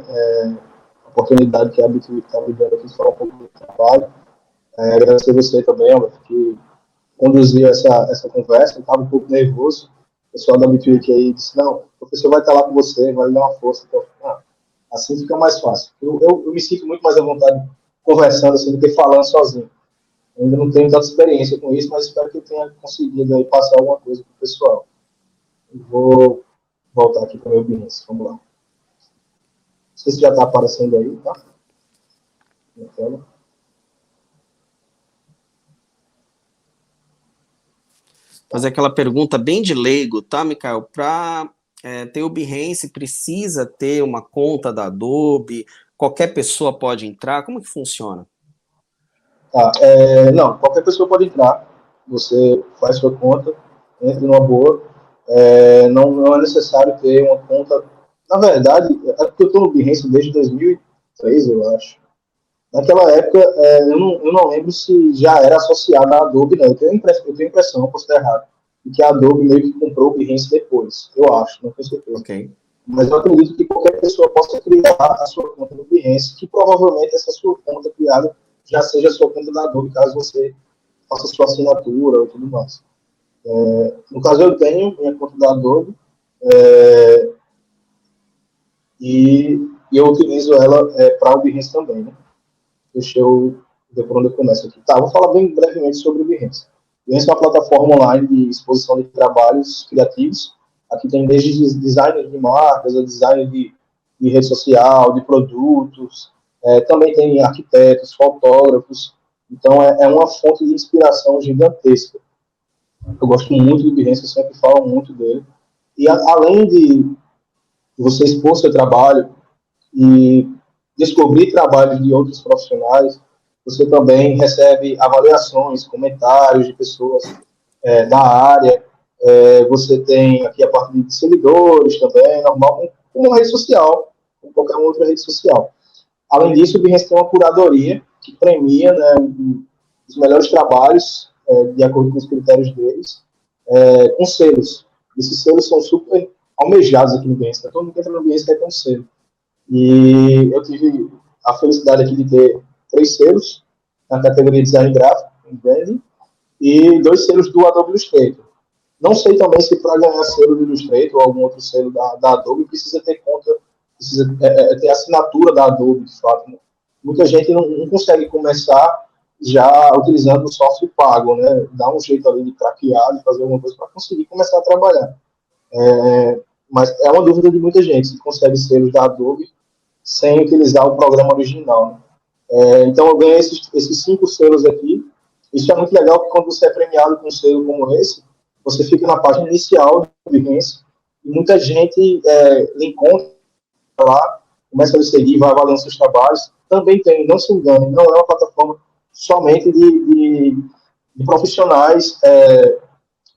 a oportunidade que a Bitwig está me dando aqui de falar um pouco do trabalho. Agradecer você também, Albert, que conduziu essa conversa. Eu estava um pouco nervoso. O pessoal da Bitwig aí disse, não, o professor vai estar lá com você, vai lhe dar uma força. Então, assim fica mais fácil. Eu me sinto muito mais à vontade conversando assim, do que falando sozinho. Eu ainda não tenho tanta experiência com isso, mas espero que eu tenha conseguido aí passar alguma coisa para o pessoal. Eu vou voltar aqui para o meu Behance. Vamos lá. Não sei se já está aparecendo aí, tá? Na tela. Fazer aquela pergunta bem de leigo, tá, Mikael? Para ter o Behance, precisa ter uma conta da Adobe? Qualquer pessoa pode entrar? Como que funciona? Não, qualquer pessoa pode entrar. Você faz sua conta, entra numa boa. Não é necessário ter uma conta. Na verdade, é porque eu estou no Behance desde 2003, eu acho. Naquela época, eu não lembro se já era associado à Adobe, não. Eu tenho impressão, posso estar errado, de que a Adobe meio que comprou o Behance depois. Eu acho, não tenho certeza. Ok. Mas eu acredito que qualquer pessoa possa criar a sua conta no Behance, que provavelmente essa sua conta criada já seja a sua conta da Adobe, caso você faça sua assinatura e tudo mais. No caso, eu tenho minha conta da Adobe e eu utilizo ela para o Behance também, né? Deixa eu ver por onde eu começo aqui. Tá, vou falar bem brevemente sobre o Behance. O Behance é uma plataforma online de exposição de trabalhos criativos. Aqui tem desde design de marcas, a design de rede social, de produtos. Também tem arquitetos, fotógrafos. Então, é uma fonte de inspiração gigantesca. Eu gosto muito do Behance, eu sempre falo muito dele. E além de você expor seu trabalho e descobrir trabalhos de outros profissionais, você também recebe avaliações, comentários de pessoas da área. Você tem aqui a parte de seguidores também, normal, como uma rede social, como qualquer outra rede social. Além disso, o Behance tem uma curadoria que premia, né, os melhores trabalhos, de acordo com os critérios deles, com selos. Esses selos são super almejados aqui no Behance. Todo mundo que entra no Behance quer ter um selo. E eu tive a felicidade aqui de ter 3 selos na categoria de design gráfico, em branding, e 2 selos do Adobe Illustrator. Não sei também se para ganhar selo do Illustrator ou algum outro selo da Adobe precisa ter conta, precisa ter assinatura da Adobe, de fato. Né? Muita gente não consegue começar já utilizando o software pago, né? Dá um jeito ali de craquear, de fazer alguma coisa para conseguir começar a trabalhar. Mas é uma dúvida de muita gente, se consegue selos da Adobe sem utilizar o programa original. Né? Então eu ganhei esses 5 selos aqui. Isso é muito legal, porque quando você é premiado com um selo como esse, você fica na página inicial do Behance, e muita gente lhe encontra lá, começa a lhe seguir, vai avaliando seus trabalhos. Também tem, não se engane, não é uma plataforma somente de profissionais,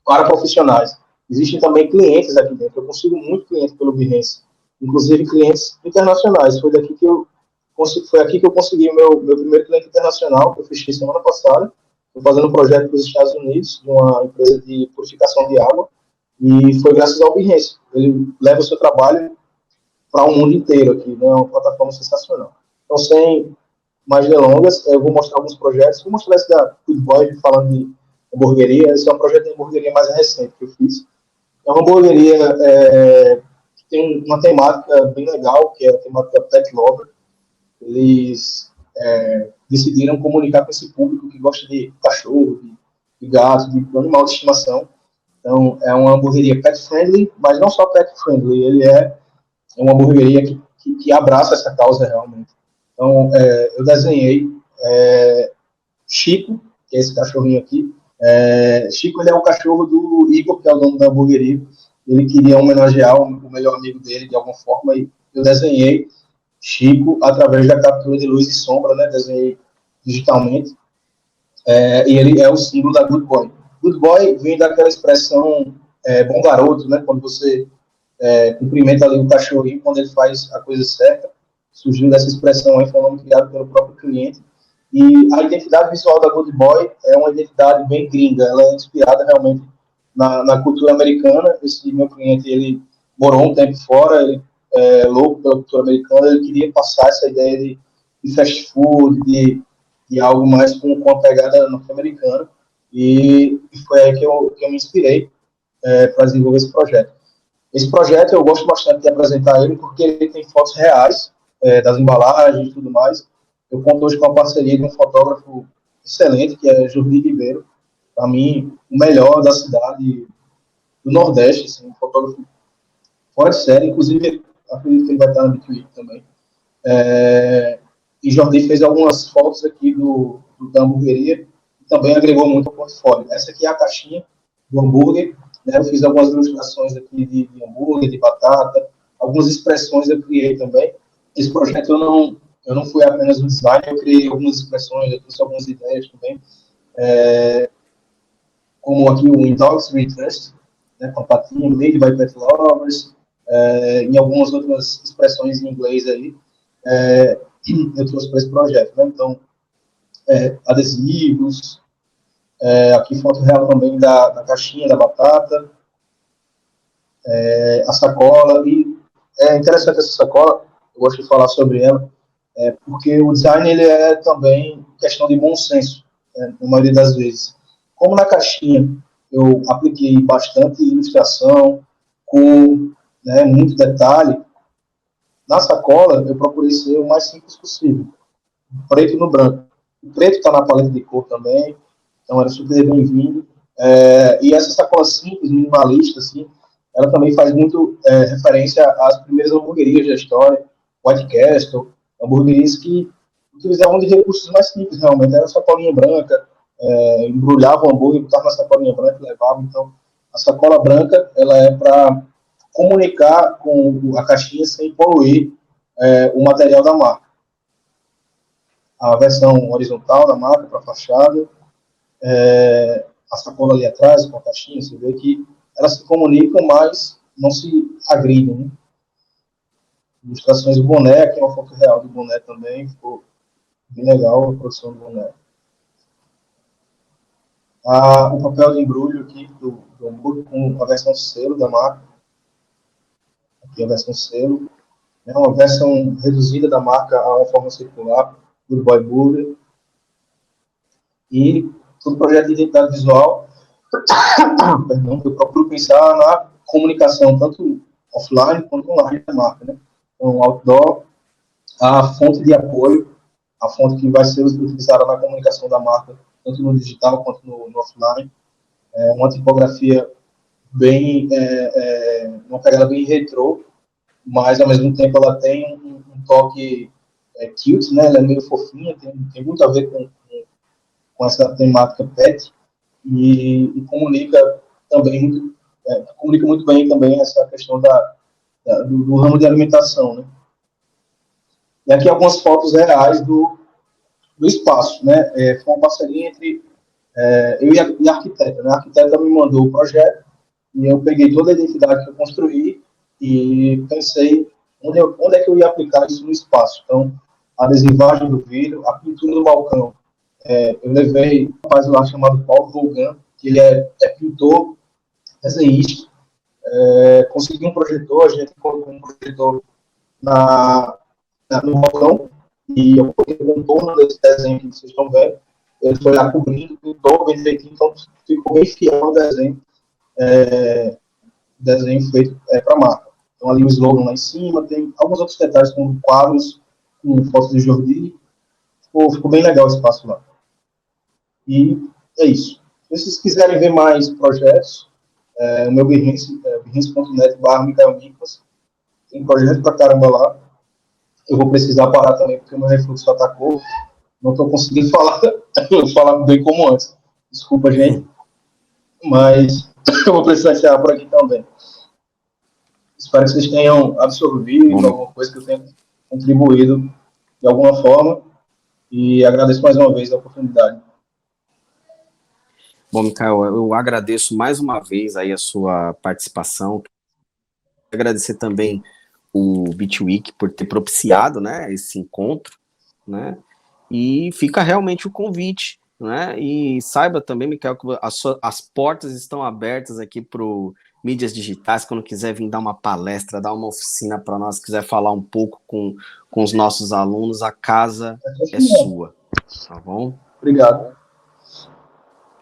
para profissionais. Existem também clientes aqui dentro. Eu consigo muito cliente pelo Behance, inclusive clientes internacionais. Foi aqui que eu consegui meu primeiro cliente internacional, que eu fechei semana passada. Estou fazendo um projeto para os Estados Unidos, de uma empresa de purificação de água, e foi graças ao Behance. Ele leva o seu trabalho para o mundo inteiro aqui, né? É uma plataforma sensacional. Então, sem mais delongas, eu vou mostrar alguns projetos. Vou mostrar esse da Good Boy, falando de hamburgueria. Esse é um projeto de hamburgueria mais recente que eu fiz. É uma hamburgueria que tem uma temática bem legal, que é a temática Pet Lover. Eles decidiram comunicar com esse público que gosta de cachorro, de gato, de animal de estimação. Então, é uma hamburgueria pet friendly, mas não só pet friendly, ele é uma hamburgueria que abraça essa causa realmente. Então, eu desenhei Chico, que é esse cachorrinho aqui. Chico, ele é o cachorro do Igor, que é o dono da hamburgueria. Ele queria homenagear o melhor amigo dele de alguma forma, e eu desenhei Chico através da captura de luz e sombra, né? Desenhei digitalmente. E ele é o símbolo da Good Boy. Good Boy vem daquela expressão bom garoto, né? Quando você cumprimenta ali o cachorrinho quando ele faz a coisa certa. Surgiu dessa expressão aí, foi um nome criado pelo próprio cliente. E a identidade visual da Good Boy é uma identidade bem gringa. Ela é inspirada realmente na cultura americana. Esse meu cliente, ele morou um tempo fora, ele é louco pela cultura americana, ele queria passar essa ideia de fast food, de algo mais com a pegada norte-americana. E foi aí que eu me inspirei para desenvolver esse projeto. Esse projeto eu gosto bastante de apresentar ele, porque ele tem fotos reais das embalagens e tudo mais. Eu conto hoje com a parceria de um fotógrafo excelente, que é Jordi Ribeiro, para mim, o melhor da cidade do Nordeste, assim, um fotógrafo fora de série, inclusive acredito que ele vai estar na Bitwig também. E Jordi fez algumas fotos aqui da hamburgueria e também agregou muito ao portfólio. Essa aqui é a caixinha do hambúrguer, né? Eu fiz algumas ilustrações aqui de hambúrguer, de batata, algumas expressões eu criei também. Esse projeto eu não fui apenas um design, eu criei algumas expressões, eu trouxe algumas ideias também, como aqui o Indogs We Trust, né, com a patinha, Made by Pet Lovers, em algumas outras expressões em inglês aí, eu trouxe para esse projeto. Né? Então, adesivos, aqui foto real também da caixinha, da batata, a sacola, e é interessante essa sacola, eu gosto de falar sobre ela, porque o design ele é também questão de bom senso, na maioria das vezes. Como na caixinha eu apliquei bastante ilustração, cor, né, muito detalhe, na sacola eu procurei ser o mais simples possível, preto no branco. O preto está na paleta de cor também, então era super bem-vindo. E essa sacola simples, minimalista, assim, ela também faz muito referência às primeiras hamburguerias da história, White Castle, hamburguerias que utilizavam de recursos mais simples, realmente. Era sacolinha branca, embrulhava o hambúrguer, botava na sacolinha branca e levava. Então, a sacola branca, ela é para comunicar com a caixinha sem poluir o material da marca. A versão horizontal da marca para a fachada, a sacola ali atrás, com a caixinha, você vê que elas se comunicam, mas não se agridem. Né? Ilustrações do boné, aqui é uma foto real do boné também, ficou bem legal a produção do boné. O papel de embrulho aqui do hambúrguer com a versão selo da marca, aqui a versão selo, né, uma versão reduzida da marca a uma forma circular, do Boy Burger, e todo projeto de identidade visual, perdão, eu procuro pensar na comunicação, tanto offline quanto online da marca, né? Então, outdoor, a fonte de apoio, a fonte que vai ser utilizada na comunicação da marca, tanto no digital quanto no offline, uma tipografia uma pegada bem retrô, mas ao mesmo tempo ela tem um toque cute, né? Ela é meio fofinha, tem muito a ver com essa temática pet e comunica também comunica muito bem também essa questão do ramo de alimentação, né? E aqui algumas fotos reais do espaço, né? Foi uma parceria entre eu e a arquiteta, né? A arquiteta me mandou o projeto e eu peguei toda a identidade que eu construí e pensei onde é que eu ia aplicar isso no espaço. Então, a adesivagem do vidro, a pintura do balcão. Eu levei um rapaz lá chamado Paulo Volgan, que ele é pintor, desenhista, consegui um projetor, a gente colocou um projetor no balcão e eu coloquei o contorno desse desenho que vocês estão vendo. Ele foi lá cobrindo, pintou bem feitinho, então ficou bem fiel ao desenho feito para a marca. Então, ali o slogan lá em cima, tem alguns outros detalhes, como quadros, com fotos de Jordi. Ficou bem legal o espaço lá. E é isso. Se vocês quiserem ver mais projetos, o meu Behance, behance.net/Micael Nicolas, tem projeto pra caramba lá. Eu vou precisar parar também, porque o meu refluxo atacou. Não estou conseguindo falar bem como antes. Desculpa, gente. Mas eu vou precisar encerrar por aqui também. Espero que vocês tenham absorvido alguma coisa que eu tenha contribuído de alguma forma. E agradeço mais uma vez a oportunidade. Bom, Micael, eu agradeço mais uma vez aí a sua participação. Agradecer também o Bitweek por ter propiciado, né, esse encontro, né? E fica realmente o convite, né? E saiba também, Micael, que as portas estão abertas aqui para mídias digitais, quando quiser vir dar uma palestra, dar uma oficina para nós, quiser falar um pouco com os nossos alunos, a casa é sua, tá bom? Obrigado.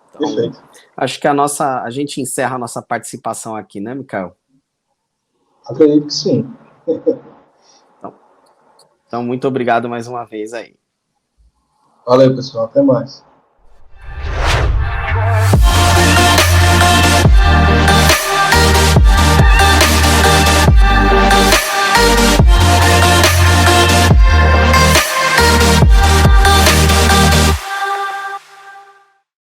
Então, Perfeito. acho que a gente encerra a nossa participação aqui, né, Micael? Acredito que sim. Então, muito obrigado mais uma vez aí. Valeu, pessoal. Até mais.